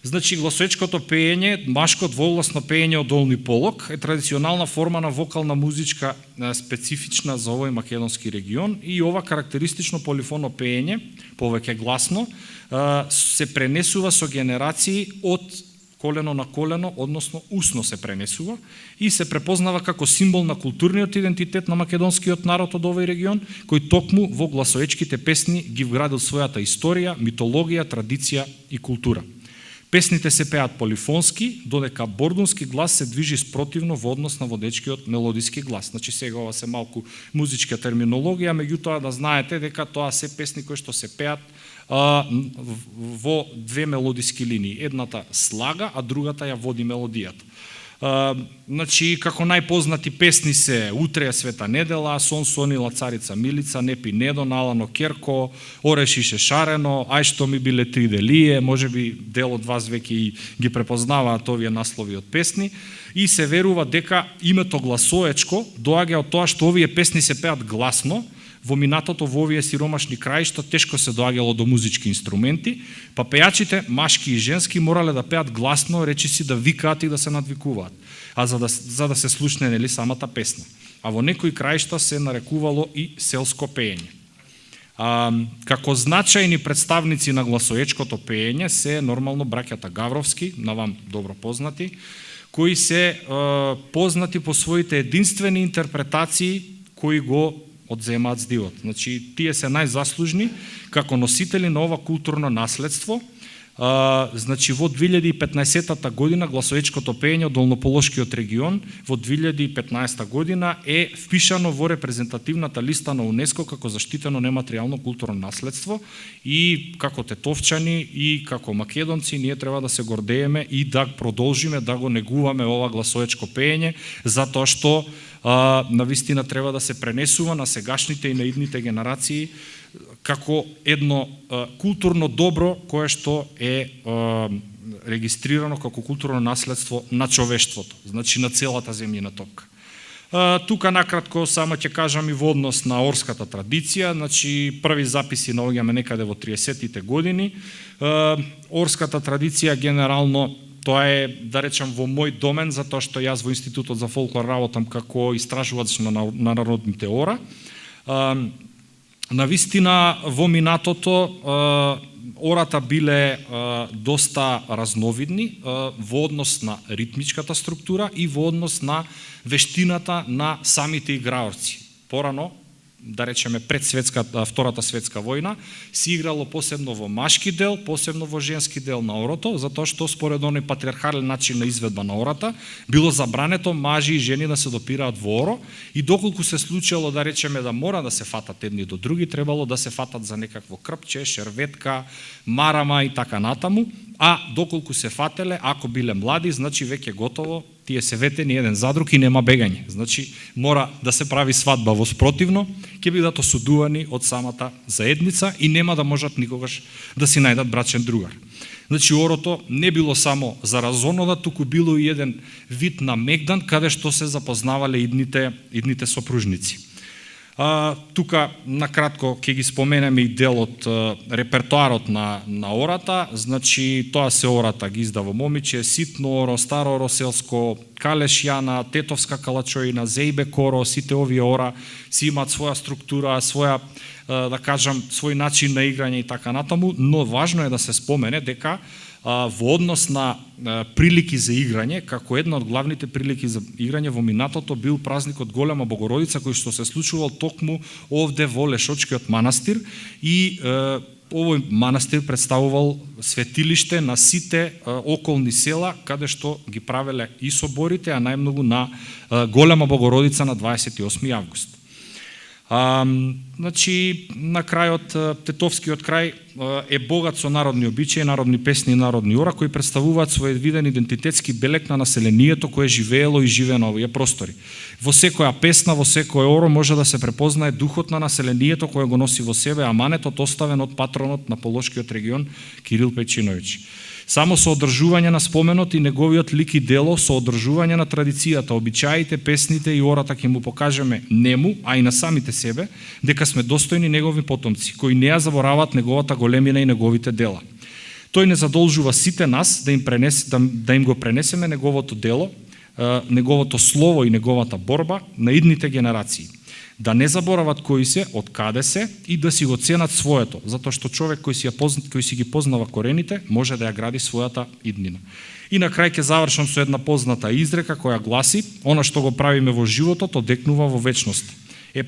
Значи, гласоечкото пеење, машко двогласно пеење од Долни Полог, е традиционална форма на вокална музичка специфична за овој македонски регион и ова карактеристично полифоно пеење, повеќе гласно, се пренесува со генерации од колено на колено, односно усно се пренесува и се препознава како символ на културниот идентитет на македонскиот народ од овој регион, кој токму во гласоечките песни ги вградил својата историја, митологија, традиција и култура. Песните се пеат полифонски, додека бордунски глас се движи спротивно во однос на водечкиот мелодиски глас. Значи, сега ова се малку музичка терминологија, меѓутоа да знаете дека тоа се песни кои што се пеат во две мелодиски линии. Едната слага, а другата ја води мелодијата. Значи, како најпознати песни се Утре е света недела, Сон сонила царица Милица, Непи недо, Налано керко, Орешише шарено, Ај што ми биле три делие, можеби дел од вас веќе ги препознаваат овие наслови од песни, и се верува дека името гласоечко доаѓа од тоа што овие песни се пеат гласно. Во минатото во овие сиромашни краишта тешко се доаѓало до музички инструменти, па пејачите, машки и женски, морале да пеат гласно, речиси да викаат и да се надвикуваат, за да се слушне нели самата песна. А во некои краишта се нарекувало и селско пеење. Како значајни представници на гласоечкото пеење се нормално браќата Гавровски, на вам добро познати, кои се познати по своите единствени интерпретации кои го одземаат здивот. Значи, тие се најзаслужни како носители на ова културно наследство. Значи, во 2015 година гласоечкото пеење од Долнополошкиот регион во 2015 година е впишано во репрезентативната листа на УНЕСКО како заштитено нематеријално културно наследство и како тетовчани и како македонци ние треба да се гордееме и да продолжиме да го негуваме ова гласоечко пеење, затоа што навистина треба да се пренесува на сегашните и на идните генерации како едно културно добро кое што е регистрирано како културно наследство на човештвото, значи на целата земјина топка. Тука накратко само ќе кажам и во однос на орската традиција, значи први записи наоѓаме некаде во 30-тите години. Орската традиција генерално Тоа е, да речем, во мој домен, затоа што јас во Институтот за фолклор работам како истражувач на народните ора. Навистина, во минатото ората биле доста разновидни во однос на ритмичката структура и во однос на вештината на самите играорци. Порано, да речеме пред Втората светска војна, се играло посебно во машки дел, посебно во женски дел на орото, затоа што според оној патриархален начин на изведба на ората, било забрането мажи и жени да се допираат во оро и доколку се случило, да речеме, да мора да се фатат едни до други, требало да се фатат за некакво крпче, шерветка, марама и така натаму, а доколку се фателе, ако биле млади, значи веќе готово, тие се ветени еден за друг и нема бегање. Значи, мора да се прави свадба, во спротивно, ќе бидат осудувани од самата заедница и нема да можат никогаш да си најдат брачен другар. Значи, орото не било само за разонода, туку било и еден вид на мегдан, каде што се запознавале идните сопружници. Тука, накратко, ќе ги споменеме и дел од репертоарот на ората. Значи, тоа се ората ги издава момиче, ситно оро, старо оро селско, калеш јана, тетовска калачоина, зејбе коро, сите овие ора си имаат своја структура, своја, да кажам, свој начин на играње и така натаму, но важно е да се спомене дека во однос на прилики за играње, како една од главните прилики за играње во минатото бил празникот Голема Богородица, кој што се случувал токму овде во Лешочкиот манастир и овој манастир представувал светилиште на сите околни села, каде што ги правеле и соборите, а најмногу на Голема Богородица на 28 август. Значи, на крајот, Тетовскиот крај е богат со народни обичаи, народни песни и народни ора, кои представуваат свој виден идентитетски белег на населението кое живеело и живее на овие простори. Во секоја песна, во секој оро може да се препознае духот на населението кое го носи во себе аманетот оставен од патронот на Полошкиот регион Кирил Печиновиќ. Само со одржување на споменот и неговиот лик и дело, со одржување на традицијата, обичаите, песните и ората ќе му покажеме нему, а и на самите себе, дека сме достојни негови потомци, кои не ја забораваат неговата големина и неговите дела. Тој не задолжува сите нас да им го пренесеме неговото дело, неговото слово и неговата борба на идните генерации. Да не заборават кои се, од каде се и да си го ценат своето, затоа што човек кој си ги познава корените може да ја гради својата иднина. И на крај ќе завршам со една позната изрека која гласи: она што го правиме во животот одекнува во вечност.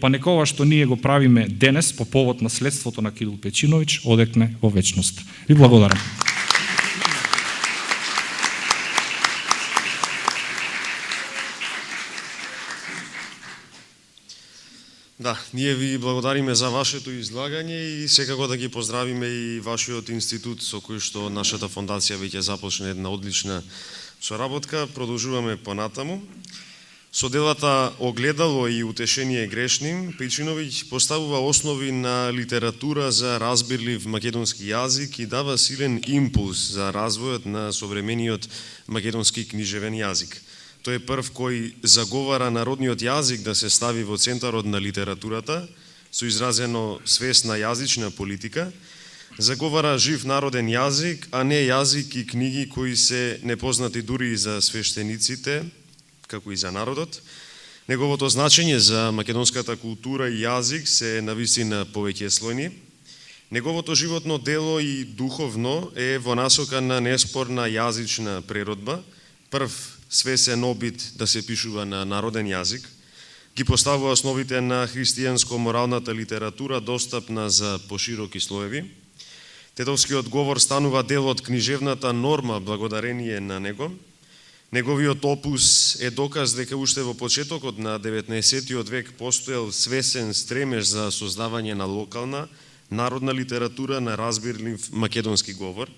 Па нека ова што ние го правиме денес по повод наследството на Кирил Печиновиќ одекне во вечност. Ви благодарам. Да, ние ви благодариме за вашето излагање и секако да ги поздравиме и вашиот институт со кој што нашата фондација веќе започна една одлична соработка. Продолжуваме понатаму. Со делата Огледало и Утешение грешним, Печиновиќ поставува основи на литература за разбирлив македонски јазик и дава силен импулс за развојот на современиот македонски книжевен јазик. Тој е прв кој заговара народниот јазик да се стави во центарот на литературата, со изразено свесна јазична политика, заговара жив народен јазик, а не јазик и книги кои се непознати дури и за свештениците, како и за народот. Неговото значење за македонската култура и јазик се навистина повеќеслојни. Неговото животно дело и духовно е во насока на неспорна јазична природба, прв свесен обид да се пишува на народен јазик, ги поставува основите на христијанско-моралната литература достапна за пошироки слоеви. Тетовскиот говор станува дел од книжевната норма благодарение на него. Неговиот опус е доказ дека уште во почетокот на 19. век постоел свесен стремеж за создавање на локална, народна литература на разбирлив македонски говор.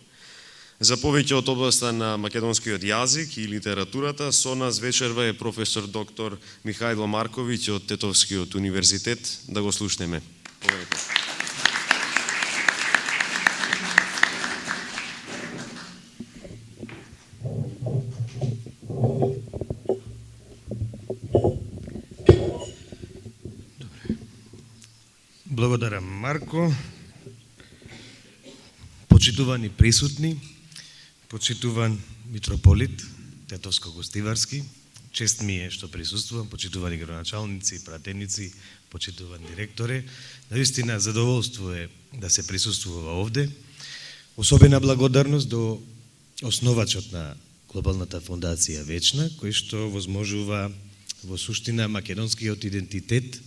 За повеќе од областа на македонскиот јазик и литературата со нас вечерва е професор доктор Михајло Марковиќ од Тетовскиот универзитет. Да го слушнеме. Благодарам, Марко. Почитувани присутни, почитуван митрополит Тетовско-Гостиварски. Чест ми е што присуствувам, почитувани градоначалници, пратеници, почитувани директоре. Наистина задоволство е да се присуствува овде. Особена благодарност до основачот на Глобалната фондација Вечна, кој што возможува во суштина македонскиот идентитет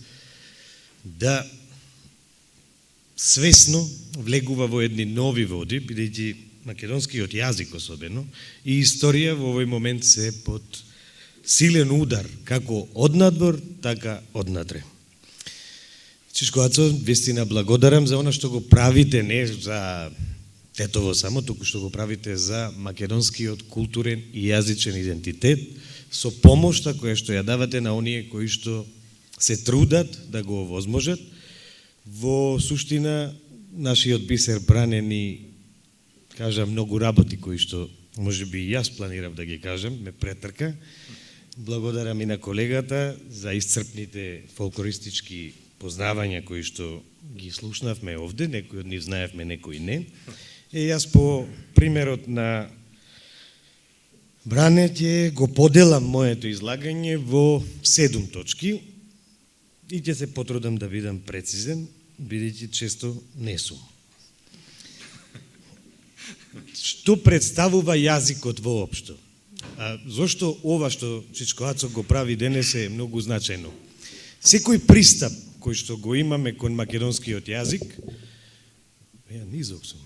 да свесно влегува во едни нови води, бидејќи македонскиот јазик особено и историја во овој момент се под силен удар, како однадвор, така однатре. Чичко Ацо, вистина благодарам за она што го правите, не за Тетово само, туку што го правите за македонскиот културен и јазичен идентитет, со помошта која што ја давате на оние кои што се трудат да го овозможат. Во суштина, нашиот бисер Бранени кажа многу работи кои што може би и јас планирав да ги кажам, ме претрка. Благодарам и на колегата за исцрпните фолклористички познавања кои што ги слушнавме овде, некои од нив знаевме, некои не. Јас по примерот на Бране ќе го поделам моето излагање во 7 точки и ќе се потрудам да бидам прецизен, бидејќи често не сум. Што представува јазикот воопшто? Зошто ова што Чичко Ацо го прави денес е многу значајно? Секој пристап кој што го имаме кон македонскиот јазик, низок сум.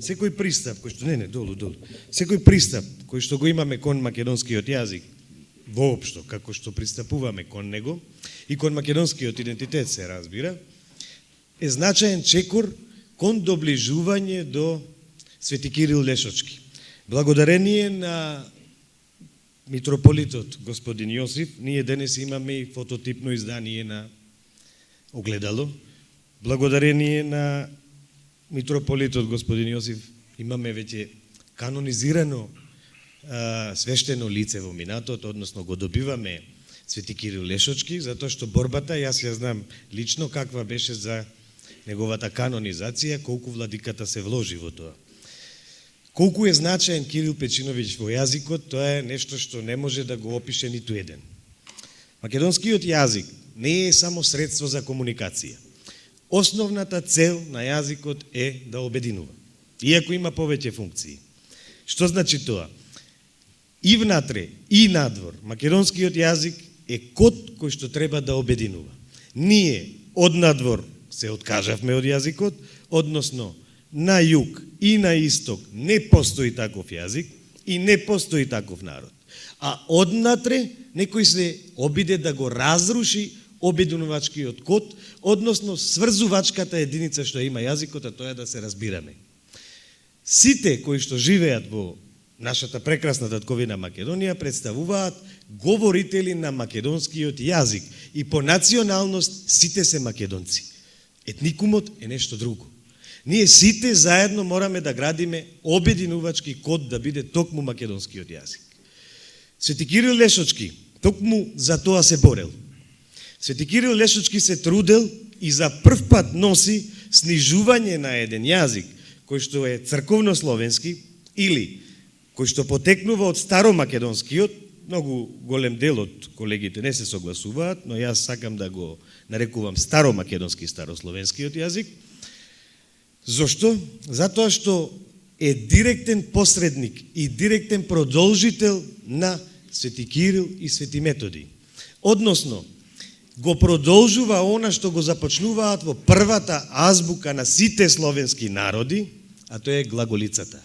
Секој пристап кој што долу. Секој пристап кој што го имаме кон македонскиот јазик воопшто, како што пристапуваме кон него и кон македонскиот идентитет се разбира, е значаен чекор кон доближување до Свети Кирил Лешочки. Благодарение на митрополитот господин Јосиф, ние денес имаме и фототипно издание на Огледало. Благодарение на митрополитот господин Јосиф имаме веќе канонизирано свештено лице во минатото, односно го добиваме Свети Кирил Лешочки, затоа што борбата, јас ја знам лично каква беше за неговата канонизација, колку владиката се вложи во тоа. Колку е значаен Кирил Печиновиќ во јазикот, тоа е нешто што не може да го опише ниту еден. Македонскиот јазик не е само средство за комуникација. Основната цел на јазикот е да обединува, иако има повеќе функции. Што значи тоа? И внатре, и надвор, македонскиот јазик е код кој што треба да обединува. Ние од надвор се откажавме од јазикот, односно на југ и на исток не постои таков јазик и не постои таков народ. А однатре некој се обиде да го разруши обединувачкиот код, односно сврзувачката единица што има јазикот, а тоа е да се разбираме. Сите кои што живеат во нашата прекрасна татковина Македонија представуваат говорители на македонскиот јазик и по националност сите се македонци. Етникумот е нешто друго. Ние сите заедно мораме да градиме обединувачки код да биде токму македонскиот јазик. Свети Кирил Лешочки токму за тоа се борел. Свети Кирил Лешочки се трудел и за прв пат носи снижување на еден јазик кој што е црковно-словенски или кој што потекнува од старомакедонскиот. Многу голем дел од колегите не се согласуваат, но јас сакам да го нарекувам старомакедонски, старословенскиот јазик. Зошто? Затоа што е директен посредник и директен продолжител на Свети Кирил и Свети Методи. Односно, го продолжува она што го започнуваат во првата азбука на сите словенски народи, а тоа е глаголицата.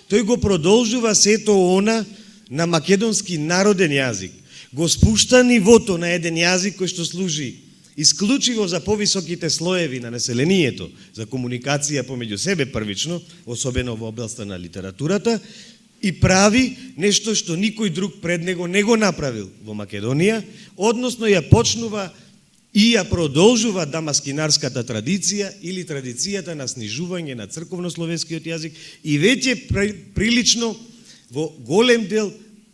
Тој го продолжува сето она на македонски народен јазик. Го спушта нивото на еден јазик кој што служи исклучиво за повисоките слоеви на населението, за комуникација помеѓу себе првично, особено во областта на литературата, и прави нешто што никој друг пред него не го направил во Македонија, односно ја почнува и ја продолжува дамаскинарската традиција или традицијата на снижување на црковнословенскиот јазик и веќе прилично во голем дел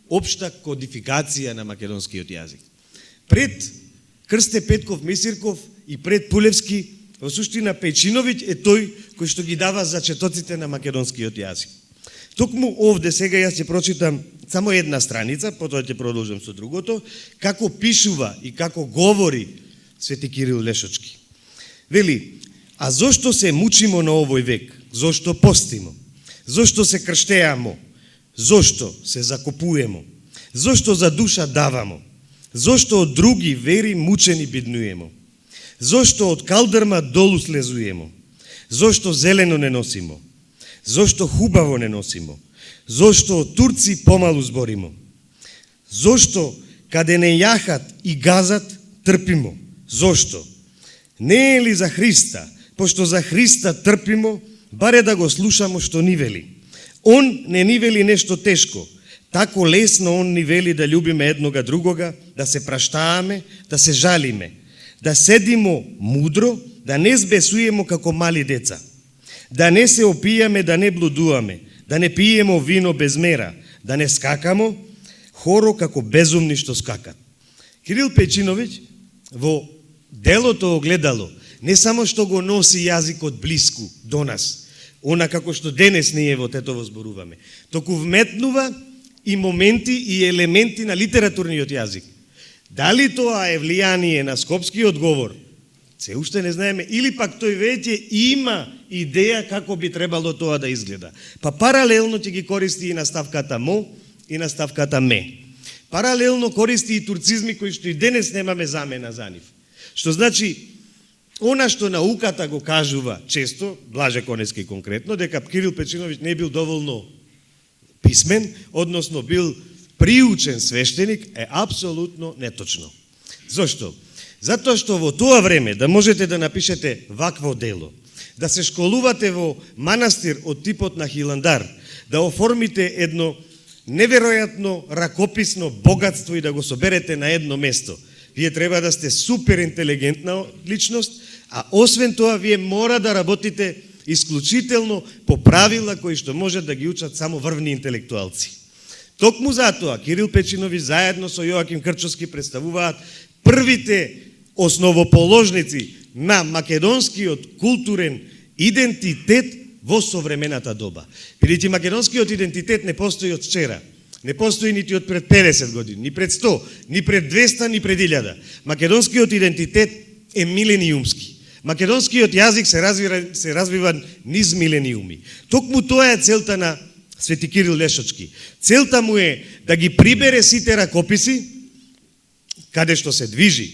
општа кодификација на македонскиот јазик. Пред Крсте Петков Мисирков и пред Пулевски, во суштина Печиновиќ е тој кој што ги дава зачетоците на македонскиот јазик. Токму овде сега јас ќе прочитам само една страница, потоа ќе продолжам со другото, како пишува и како говори Свети Кирил Лешочки. Вели, а зошто се мучимо на овој век? Зошто постимо? Зошто се крштеамо? Зошто се закопуемо? Зошто за душа давамо? Зошто од други вери мучени биднуемо? Зошто од калдрма долу слезуемо? Зошто зелено не носимо? Зошто хубаво не носимо? Зошто од турци помалу зборимо? Зошто каде не јахат и газат трпимо? Зошто? Не е ли за Христа, пошто за Христа трпимо, баре да го слушамо што ни вели. Он не ни вели нешто тешко, тако лесно он ни вели да љубиме еднога другога, да се праштааме, да се жалиме, да седимо мудро, да не збесуемо како мали деца, да не се опијаме, да не блудуваме, да не пиемо вино без мера, да не скакамо хоро како безумни што скакат. Кирил Печиновиќ во делото Огледало не само што го носи јазикот блиску до нас, она како што денес ние во Тетово зборуваме, току вметнува и моменти и елементи на литературниот јазик. Дали тоа е влијание на скопскиот говор, се уште не знаеме, или пак тој веќе има идеја како би требало тоа да изгледа. Па паралелно ќе ги користи и на ставката мо и на ставката ме. Паралелно користи и турцизми кои што и денес немаме замена за нив. Што значи, она што науката го кажува често, Блаже Конески конкретно, дека Кирил Печиновиќ не бил доволно писмен, односно бил приучен свештеник, е апсолутно неточно. Зошто? Затоа што во тоа време да можете да напишете вакво дело, да се школувате во манастир од типот на Хиландар, да оформите едно неверојатно ракописно богатство и да го соберете на едно место. Вие треба да сте супер интелигентна личност, а освен тоа вие мора да работите исклучително по правила кои што може да ги учат само врвни интелектуалци. Токму затоа Кирил Печиновиќ заедно со Јоаким Крчовски представуваат првите основоположници на македонскиот културен идентитет во современата доба. Бидејќи македонскиот идентитет не постои од вчера, не постои нити од пред 50 години, ни пред 100, ни пред 200, ни пред 1000. Македонскиот идентитет е милениумски. Македонскиот јазик се развива низ милениуми. Токму тоа е целта на Свети Кирил Лешочки. Целта му е да ги прибере сите ракописи, каде што се движи,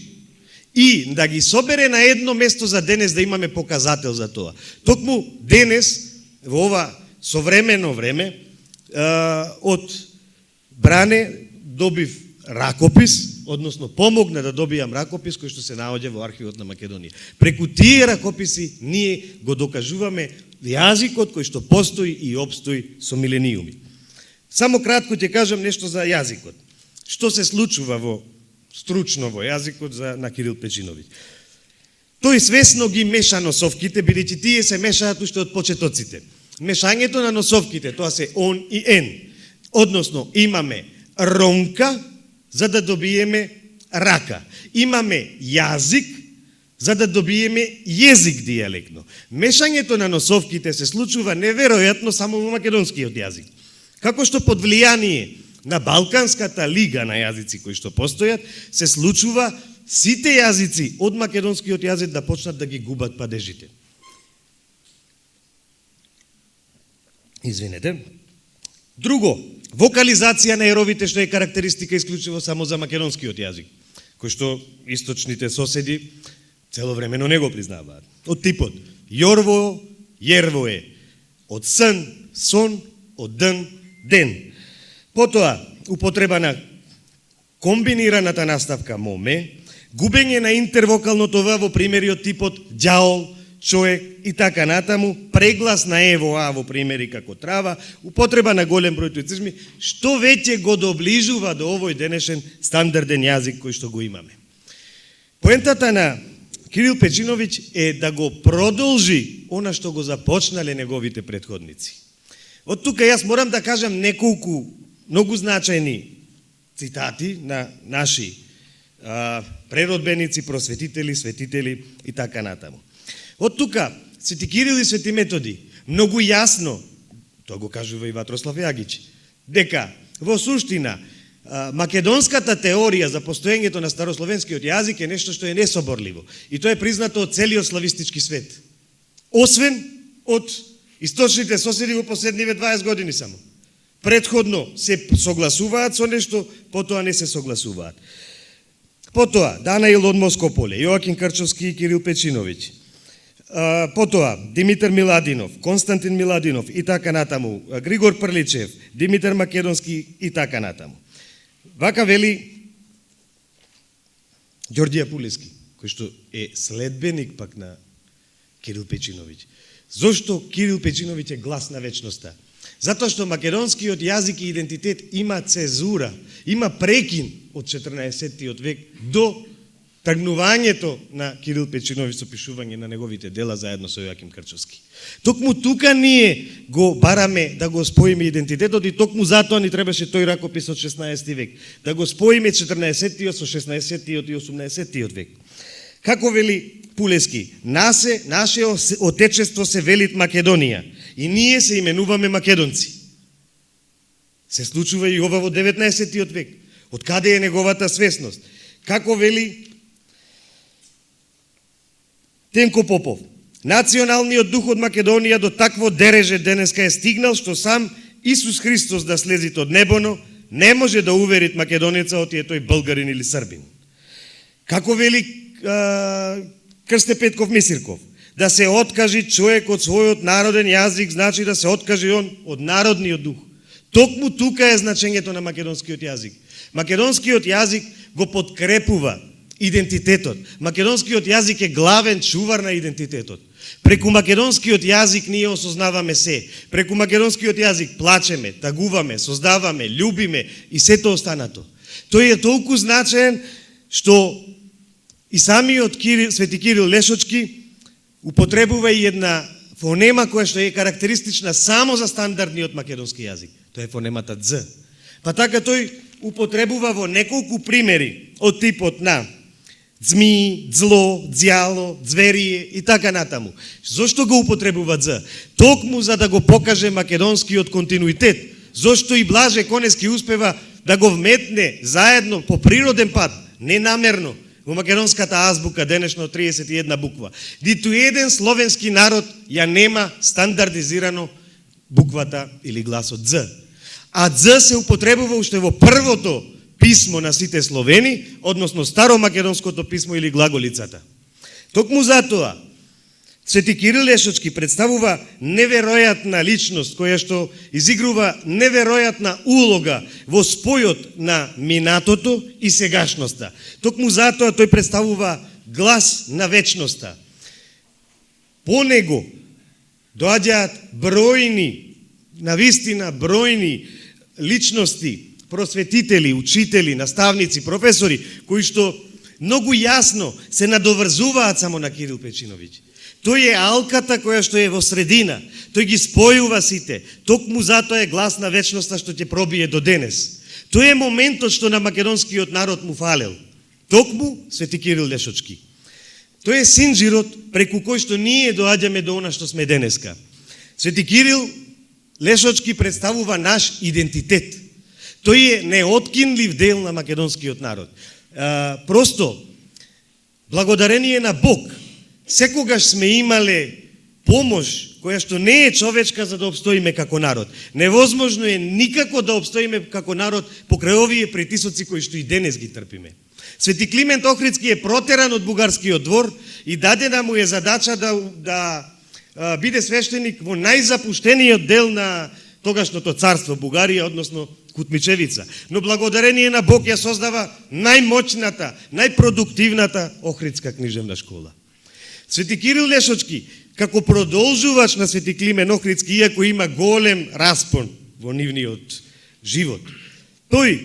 и да ги собере на едно место за денес да имаме показател за тоа. Токму денес, во ова современо време, од Бране добив ракопис, односно помогна да добијам ракопис кој што се наоѓа во архивот на Македонија. Преку тие ракописи ние го докажуваме јазикот кој што постои и обстои со милениуми. Само кратко ќе кажам нешто за јазикот. Што се случува стручно во јазикот на Кирил Печиновиќ. Тој свесно ги меша носовките, бидејќи тие се мешаат уште од почетоците. Мешањето на носовките, тоа се он и ен. Односно, имаме ромка, за да добиеме рака. Имаме јазик, за да добиеме језик дијалектно. Мешањето на носовките се случува неверојатно само во македонскиот јазик. Како што под влијание на Балканската лига на јазици кои што постојат, се случува сите јазици од македонскиот јазик да почнат да ги губат падежите. Извинете. Друго, вокализација на еровите што е карактеристика исклучиво само за македонскиот јазик, кој што источните соседи целовремено не го признаваат. Од типот јорво, јерво е, од сон, сон, од ден, ден. Потоа, употреба на комбинираната наставка моме, губење на интервокалното в во примери од типот ѓаол, човек и така натаму, преглас на е во а во примери како трава, употреба на голем број туицизми, што веќе го доближува до овој денешен стандарден јазик кој што го имаме. Поентата на Кирил Печиновиќ е да го продолжи она што го започнале неговите претходници. Од тука јас морам да кажам неколку многу значајни цитати на наши преродбеници, просветители, светители и така натаму. Од тука Свети Кирил и Свети Методи многу јасно Тоа го кажува и Ватрослав Јагич. Дека, во суштина, македонската теорија за постоењето на старословенскиот јазик е нешто што е несоборливо. И тоа е признато од целиот славистички свет. Освен од источните соседи во последниве 20 години само. Претходно се согласуваат со нешто, потоа не се согласуваат. Потоа, Данаил од Москополе, Јоаким Крчовски и Кирил Печиновиќ. Потоа, Димитар Миладинов, Константин Миладинов и така натаму, Григор Прличев, Димитар Македонски и така натаму. Вака вели Ѓорѓија Пулески, кој што е следбеник пак на Кирил Печиновиќ. Зошто Кирил Печиновиќ е глас на вечноста? Затоа што македонскиот јазик и идентитет има цезура, има прекин од 14-тиот век до тргнувањето на Кирил Печиновиќ со пишување на неговите дела заедно со Јоаким Крчовски. Токму тука ние го бараме да го споиме идентитетот и токму затоа ни требаше тој ракопис од 16 век, да го споиме 14-тиот со 16-тиот и 18-тиот век. Како вели Пулески, наше отечество се велит Македонија и ние се именуваме македонци. Се случува и ова во 19-тиот век. Од каде е неговата свесност? Како вели Тенко Попов, националниот дух од Македонија до такво дереже денеска е стигнал, што сам Исус Христос да слезит од небоно, не може да уверит македонецот и е тој българин или србин. Како вели Крсте Петков Мисирков, да се откажи човек од својот народен јазик, значи да се откажи он од народниот дух. Токму тука е значењето на македонскиот јазик. Македонскиот јазик го подкрепува идентитетот. Македонскиот јазик е главен чувар на идентитетот. Преку македонскиот јазик ние осознаваме се. Преку македонскиот јазик плачеме, тагуваме, создаваме, љубиме и сето останато. Тој е толку значаен што и самиот Свети Кирил Лешочки употребува и една фонема која што е карактеристична само за стандардниот македонски јазик. Тоа е фонемата Дз. Па така тој употребува во неколку примери од типот на дзми, дзло, дзјало, дзверие и така натаму. Зошто го употребува Дз? Токму за да го покаже македонскиот континуитет. Зошто и Блаже Конески успева да го вметне заедно по природен пат, ненамерно, во македонската азбука денешно 31 буква. Ниту еден словенски народ ја нема стандардизирано буквата или гласот Дз. А Дз се употребува уште во првото писмо на сите словени, односно старомакедонското писмо или глаголицата. Токму затоа, Свети Кирил Лешочки представува неверојатна личност, која што изигрува неверојатна улога во спојот на минатото и сегашноста. Токму затоа тој представува глас на вечноста. По него доаѓаат бројни, навистина бројни личности, просветители, учители, наставници, професори, кои што многу јасно се надоврзуваат само на Кирил Печиновиќ. Тој е алката која што е во средина. Тој ги спојува сите. Токму затоа е глас на вечноста што ќе пробие до денес. Тој е моментот што на македонскиот народ му фалел. Токму Свети Кирил Лешочки. Тој е синџирот преку кој што ние доаѓаме до она што сме денеска. Свети Кирил Лешочки представува наш идентитет. Тој е неоткинлив дел на македонскиот народ. Просто, благодарение на Бог, секогаш сме имале помош која што не е човечка за да обстоиме како народ. Невозможно е никако да обстоиме како народ покрај овие притисоци кои што и денес ги трпиме. Свети Климент Охридски е протеран од бугарскиот двор и дадена му е задача да биде свештеник во најзапуштениот дел на тогашното царство Бугарија, односно Кутмичевица. Но благодарение на Бог ја создава најмоćната, најпродуктивната Охридска книжевна школа. Свети Кирил Лешочки, како продолжувач на Свети Климент Охридски, иако има голем распон во нивниот живот, тој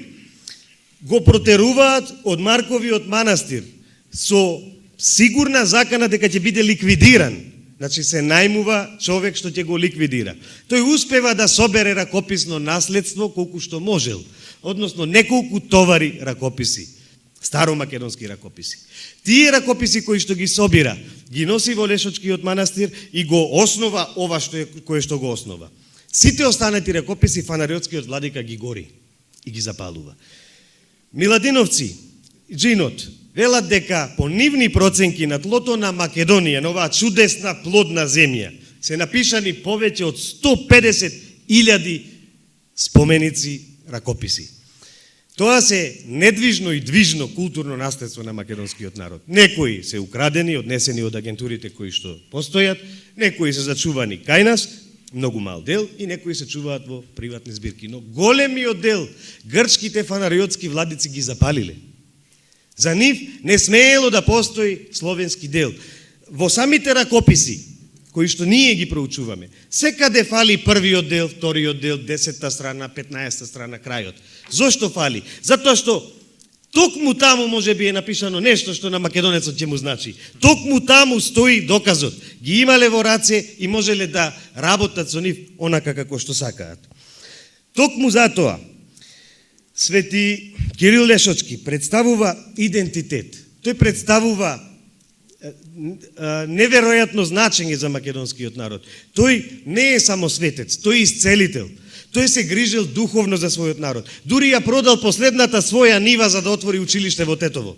го протеруваат од Марковиот манастир со сигурна закана дека ќе биде ликвидиран. Значи се најмува човек што ќе го ликвидира. Тој успева да собере ракописно наследство колку што можел, односно неколку товари ракописи, старомакедонски ракописи. Тие ракописи кои што ги собира, ги носи во Лешочкиот манастир и го основа ова кое што го основа. Сите останати ракописи фанариотскиот владика ги гори и ги запалува. Миладиновци, Джинот, велат дека по нивни проценки на тлото на Македонија, на оваа чудесна плодна земја, се напишани повеќе од 150.000 споменици ракописи. Тоа се недвижно и движно културно наследство на македонскиот народ. Некои се украдени, однесени од агентурите кои што постојат, некои се зачувани кај нас, многу мал дел, и некои се чуваат во приватни збирки. Но големиот дел, грчките фанариотски владици ги запалиле. За нив не смеело да постои словенски дел. Во самите ракописи, кои што ние ги проучуваме, секаде фали првиот дел, вториот дел, 10-та страна, 15-та страна, крајот. Зошто фали? Затоа што токму таму може би е напишано нешто што на македонецот ќе му значи. Токму таму стои доказот. Ги имале во раце и можеле да работат со нив онака како што сакаат. Токму затоа Свети Кирил Лешочки представува идентитет. Тој представува неверојатно значење за македонскиот народ. Тој не е само светец, тој е исцелител. Тој се грижил духовно за својот народ. Дури ја продал последната своја нива за да отвори училиште во Тетово.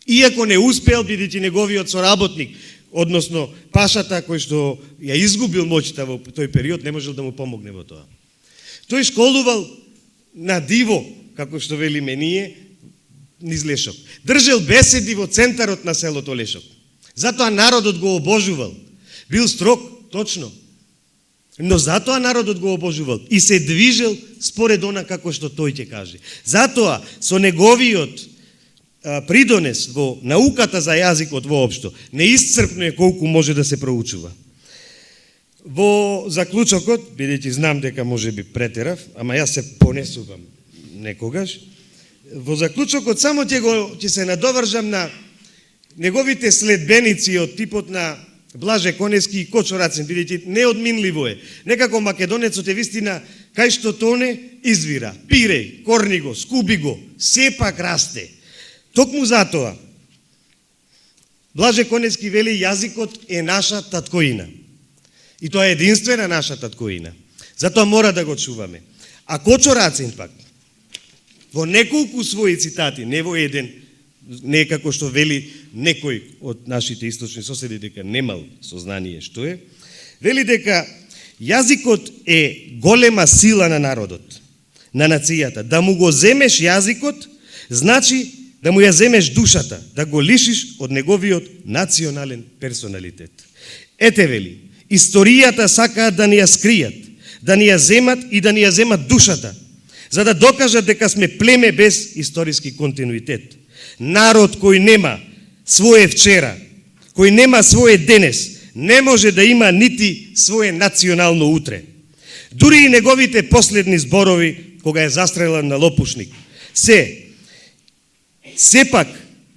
Иако не успел, бидејќи неговиот соработник, односно пашата кој што ја изгубил моќта во тој период, не можел да му помогне во тоа. Тој школувал на диво, како што велиме ние, низ Лешок. Држел беседи во центарот на селото Лешок. Затоа народот го обожувал. Бил строг, точно. Но затоа народот го обожувал и се движел според она како што тој ќе каже. Затоа со неговиот придонес во науката за јазикот воопшто неисцрпно е колку може да се проучува. Во заклучокот, бидејќи знам дека може би претерав, ама јас се понесувам некогаш, во заклучокот само ќе се надовржам на неговите следбеници од типот на Блаже Конески и Кочо Рацин, бидејќи неодминливо е. Некако македонецот е вистина, кај што тоне, извира, пире, корни го, скуби го, сепак расте. Токму затоа, Блаже Конески вели, јазикот е наша таткоина. И тоа е единствена наша таткоина. Затоа мора да го чуваме. А Кочо Рацин пак, во неколку своји цитати, не во еден, не како што вели некој од нашите источни соседи дека немал сознание што е, вели дека јазикот е голема сила на народот, на нацијата. Да му го земеш јазикот, значи да му ја земеш душата, да го лишиш од неговиот национален персоналитет. Ете вели, историјата сакаат да ни ја скријат, да ни ја земат и да ни ја земат душата, за да докажат дека сме племе без историски континуитет. Народ кој нема своje вчера, кој нема своje денес, не може да има нити своje национално утре. Дури и неговите последни зборови, кога е застрелан на лопушник, сепак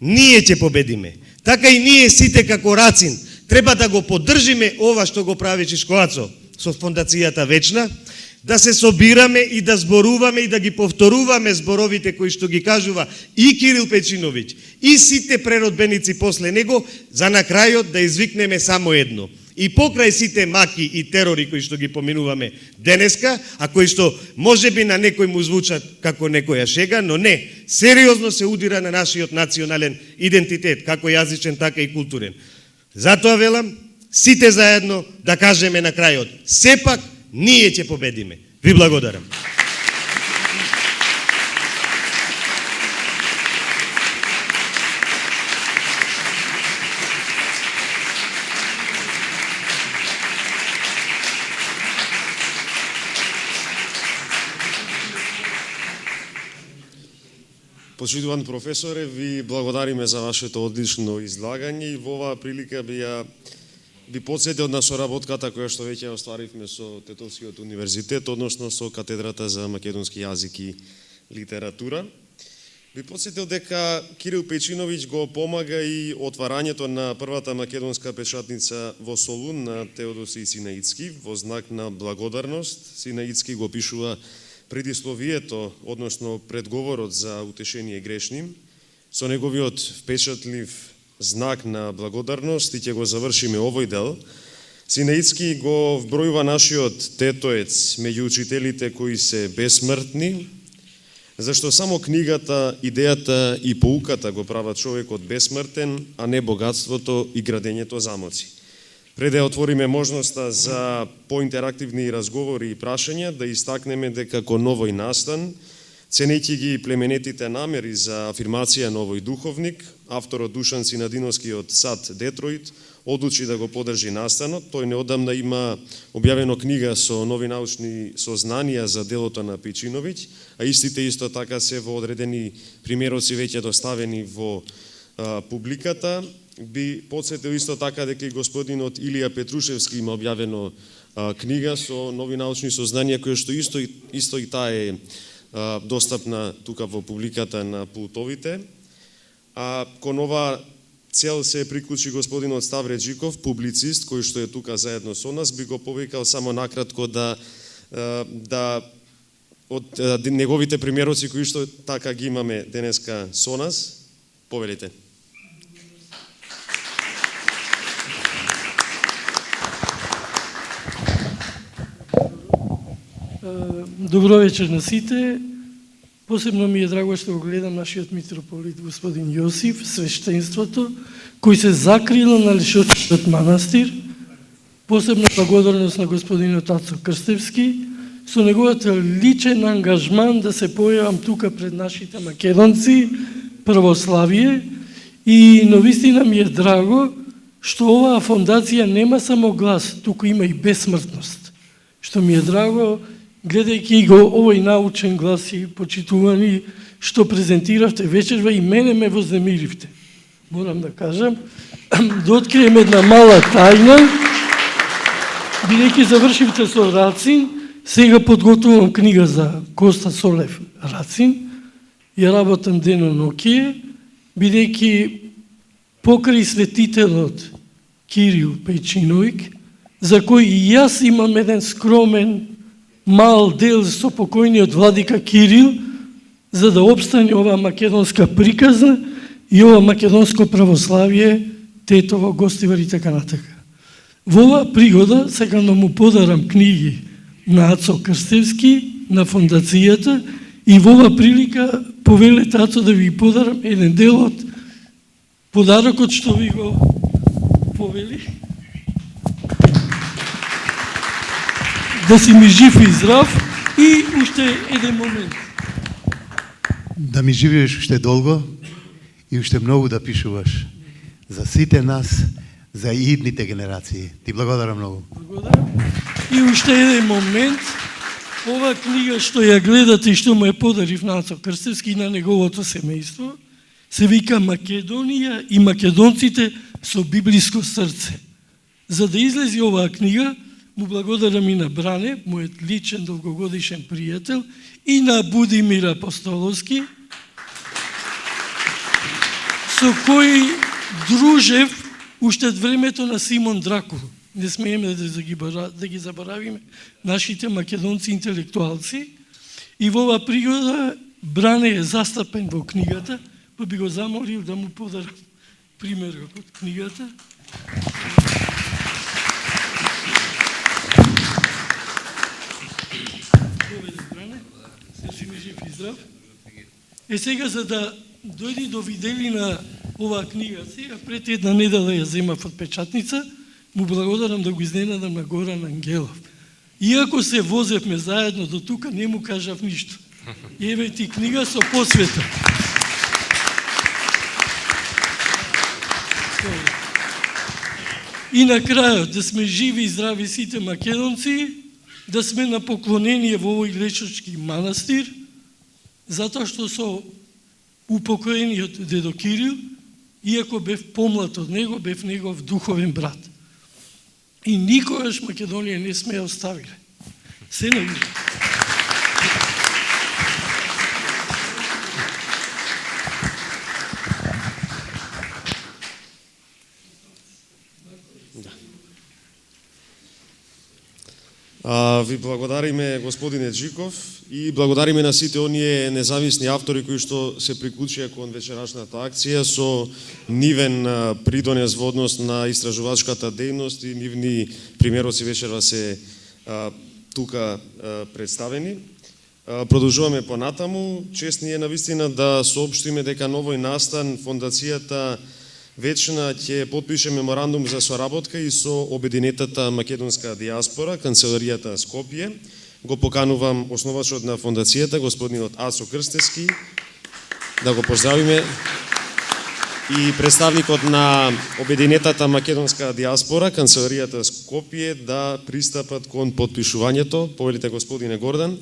ние ќе победиме. Така и ние сите како Рацин треба да го поддржиме ова што го прави Чичко Ацо со фондацијата Вечна, да се собираме и да зборуваме и да ги повторуваме зборовите кои што ги кажува и Кирил Печиновиќ, и сите преродбеници после него, за на крајот да извикнеме само едно. И покрај сите маки и терори кои што ги поминуваме денеска, а кои што можеби на некој му звучат како некоја шега, но не, сериозно се удира на нашиот национален идентитет, како јазичен, така и културен. Затоа велам, сите заедно да кажеме на крајот, сепак ние ќе победиме. Ви благодарам. Почитуван професоре, ви благодариме за вашето одлично излагање и во оваа прилика би подсетил на соработката која што веќе остваривме со Тетовскиот универзитет, односно со катедрата за македонски јазик и литература. Би подсетил дека Кирил Печиновиќ го помага и отварањето на првата македонска печатница во Солун на Теодосиј Синаицки во знак на благодарност. Синаицки го пишува предисловието, односно предговорот за утешение грешни, со неговиот впечатлив знак на благодарност и ќе го завршиме овој дел, Синеицки го вбројува нашиот тетоец меѓу учителите кои се бесмртни, зашто само книгата, идејата и поуката го прават човекот бесмртен, а не богатството и градењето замоци. Пред да отвориме можноста за поинтерактивни разговори и прашања, да истакнеме дека кон овој настан, ценејќи ги племенетите намери за афирмација на овој духовник, авторот Душан Синадиновски од САД Детройт одлучи да го подржи настанот. Тој неодамна има објавено книга со нови научни сознанија за делото на Печиновиќ, а истите исто така се во одредени примероци веќе доставени во публиката. Би подсетил исто така дека и господинот Илија Петрушевски има објавено книга со нови научни сознанија, која што исто и таа е достапна тука во публиката на пултовите. А кон ова цел се приклучи господинот Ставре Джиков, публицист, кој што е тука заедно со нас. Би го повикал само накратко да од неговите примероци кои што така ги имаме денеска со нас. Повелите. Добро вечер на сите. Посебно ми е драго што го гледам нашиот митрополит господин Јосиф, свештенството, кој се закрила на Лешотскиот манастир. Посебно благодарност на господинот Ацо Крстевски, со неговата личен ангажман да се појавам тука пред нашите македонци, православие, и навистина ми е драго што оваа фондација нема само глас, туку има и бесмртност. Што ми е драго, гледајќи го овој научен глас и почитувани што презентиравте вечерва, и мене ме вознемиривте. Морам да кажам, да открием една мала тајна, бидејќи завршивте со Рацин, сега подготвувам книга за Коста Солев Рацин, ја работам дено-ноќие, бидејќи покрај светителот Кирил Печиновиќ, за кој и јас имам еден скромен мал дел со покојниот владика Кирил, за да обстане ова македонска приказна и ова македонско православие, Тетово, Гостивар и така натака. Во оваа пригода сакам да му подарам книги на Ацо Крстевски, на фондацијата, и во оваа прилика повелете Ацо да ви подарам еден дел од подарокот што ви го повели. Да си ми жив и здрав, и уште еден момент. Да ми живееш уште долго и уште многу да пишуваш за сите нас, за идните генерации. Ти благодарам многу. Благодарам. И уште еден момент. Ова книга што ја гледате и што му е подарив на Ацо Крстевски и на неговото семејство, се вика Македонија и македонците со библиско срце. За да излези оваа книга, му благодарам и на Бране, мојот личен долгогодишен пријател, и на Будимир Апостоловски, со кој дружев уште од времето на Симон Дракул. Не смееме да ги заборавиме нашите македонци интелектуалци. И во оваа пригода Бране е застапен во книгата, па би го замолил да му подарам примерот од книгата. Се си ми жив и здрав. Е сега, за да дојди до виделина оваа книга, сега пред една недела ја земав од печатница, му благодарам да го изненадам на Горан Ангелов. Иако се возевме заедно до тука, не му кажав ништо. Еве ти книга со посвета. И на крајот, да сме живи и здрави сите македонци, да сме на поклонение во овој Лешочки манастир, затоа што со упокоениот дедо Кирил, иако бев помлад од него, бев негов духовен брат. И никогаш Македонија не сме ја оставиле. Се навижда. Ви благодариме господине Джиков и благодариме на сите оние независни автори кои што се приклучија кон вечерашната акција со нивен придонес во однос на истражувачката дејност и нивни примероци вечера се тука представени. Продолжуваме понатаму. Чест ни е навистина да соопштиме дека на овој настан Фондацијата Вечна ќе потпише меморандум за соработка и со обединетата македонска диаспора, канцеларијата Скопје. Го поканувам основачот на фондацијата, господинот Ацо Крстевски, да го поздравиме, и представникот на обединетата македонска диаспора, канцеларијата Скопје, да пристапат кон потпишувањето. Повелите, господине Гордан.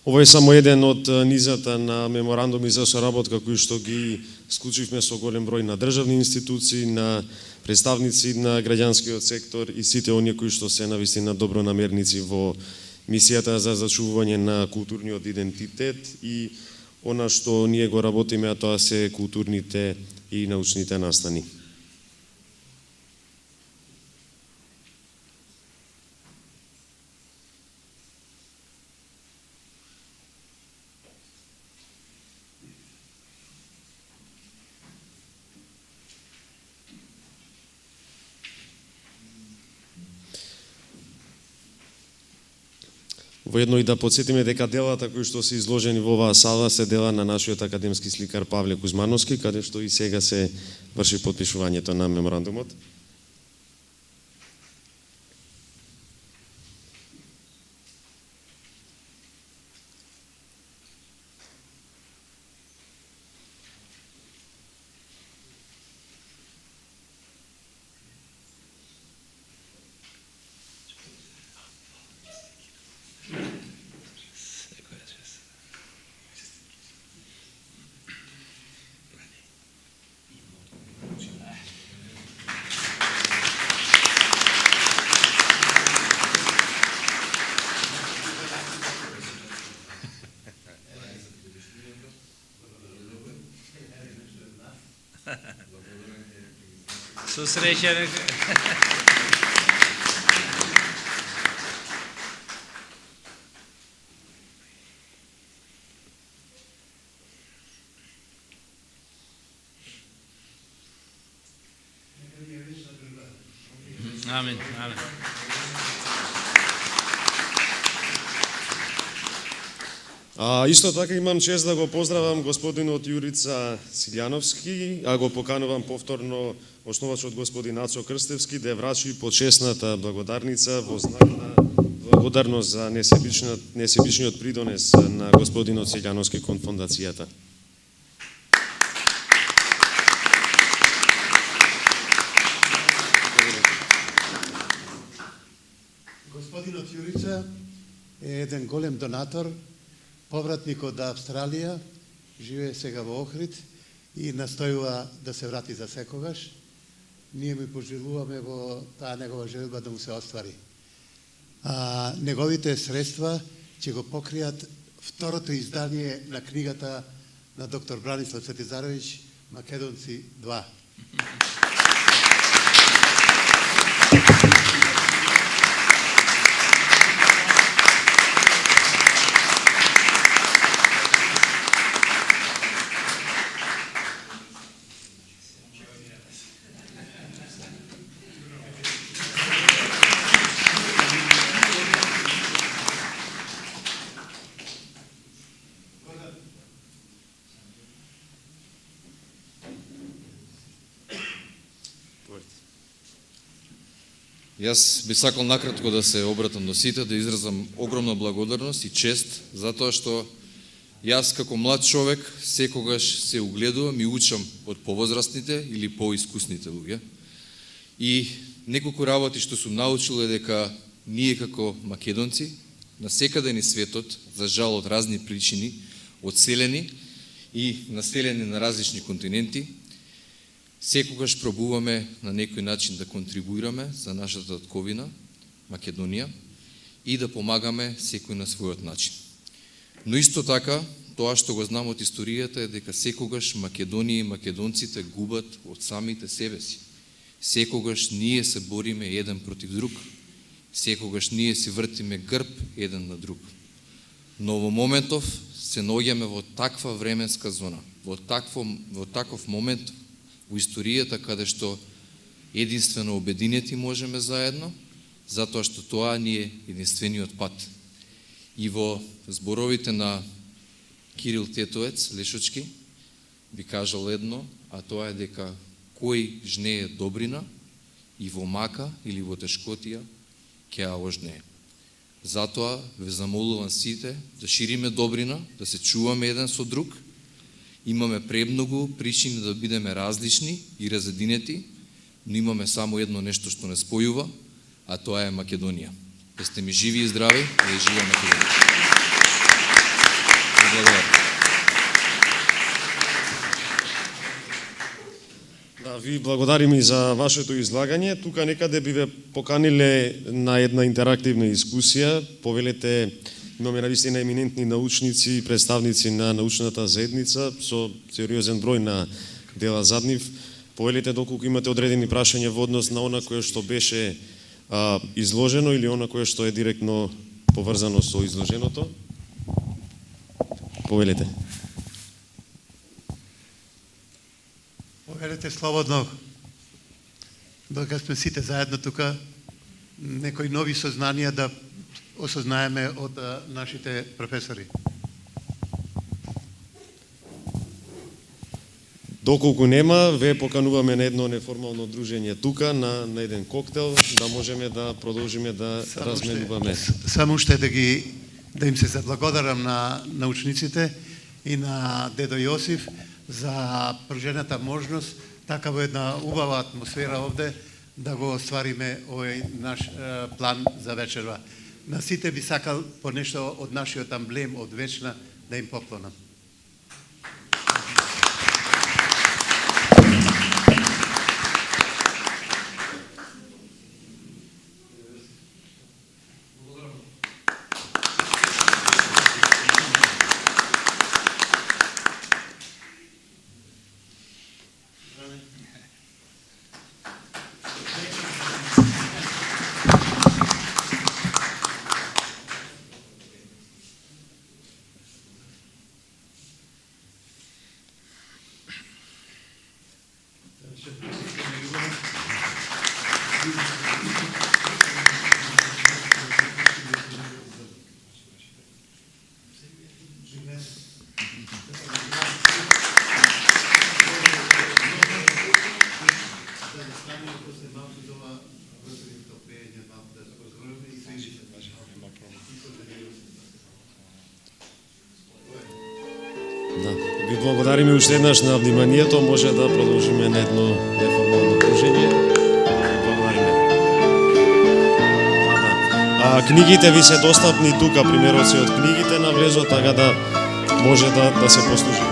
Ова е само еден од низата на меморандуми за соработка кои што ги склучивме со голем број на државни институции, на представници на граѓанскиот сектор и сите оние кои што се навистина добронамерници во мисијата за зачувување на културниот идентитет и она што ние го работиме, а тоа се културните и научните настани. Воедно и да подсетиме дека делата кои што се изложени во оваа сала се дела на нашиот академски сликар Павле Кузмановски, каде што и сега се врши потпишувањето на меморандумот. Со среќа. Амин. Амин. Исто така имам чест да го поздравам господинот Јурица Силјановски, а го поканувам повторно основачот господин Ацо Крстевски да врачи почесната благодарница во знак на благодарност за несебичниот придонес на господинот Силјановски кон фондацијата. Господинот Јурица е еден голем донатор, повратник од Австралија, живее сега во Охрид и настојува да се врати за секогаш. Ние ми пожелуваме во таа негова желба да му се оствари. Неговите средства ќе го покријат второто издание на книгата на доктор Бранислав Светизаровиќ Македонци 2. Јас би сакал накратко да се обратам до сите, да изразам огромна благодарност и чест, затоа што јас како млад човек секогаш се угледувам и учам од повозрастните или поискусните луѓе. И неколку работи што сум научил е дека ние како македонци, насекаде ни светот, за жал од разни причини, одселени и населени на различни континенти, секогаш пробуваме на некој начин да контрибуираме за нашата татковина, Македонија, и да помагаме секој на својот начин. Но исто така, тоа што го знам од историјата е дека секогаш Македонија и македонците губат од самите себе си. Секогаш ние се бориме еден против друг. Секогаш ние си вртиме грб еден на друг. Но во моментов се наоѓаме во таква временска зона, во таков момент во историјата каде што единствено обединети можеме заедно, затоа што тоа ни е единствениот пат. И во зборовите на Кирил Тетоец, Лешочки, би кажал едно, а тоа е дека кој жнее добрина и во мака или во тешкотија ќе ја ожнее. Затоа ве замолувам сите да шириме добрина, да се чуваме еден со друг. Имаме премногу причини да бидеме различни и разединети, но имаме само едно нешто што не спојува, а тоа е Македонија. Да сте ми живи и здрави, да е жива Македонија. Благодарам. Да, ви благодариме и за вашето излагање. Тука некаде би ве поканиле на една интерактивна дискусија. Повелете, имаме навистина еминентни научници и представници на научната заедница со сериозен број на дела зад нив. Повелете доколку имате одредени прашања во однос на она кое што беше изложено или она кое што е директно поврзано со изложеното. Повелете. Повелете слободно. Додека сме сите заедно тука, некои нови сознанија да осознаеме од нашите професори. Доколку нема, ве покануваме на едно неформално дружење тука, на еден коктел, да можеме да продолжиме да разменуваме. Само уште да им се заблагодарам на научниците и на дедо Јосиф за пружената можност, така во една убава атмосфера овде, да го оствариме овој наш план за вечерва. На сите би сакал по нешто од нашиот амблем од вечна да им поклонам. Да, ви благодариме уште еднаш на вниманието, може да продолжиме на едно неформално дружење. Благодариме. Книгите ви се достапни тука, примероци од книгите на влезот, така да може да се послушате.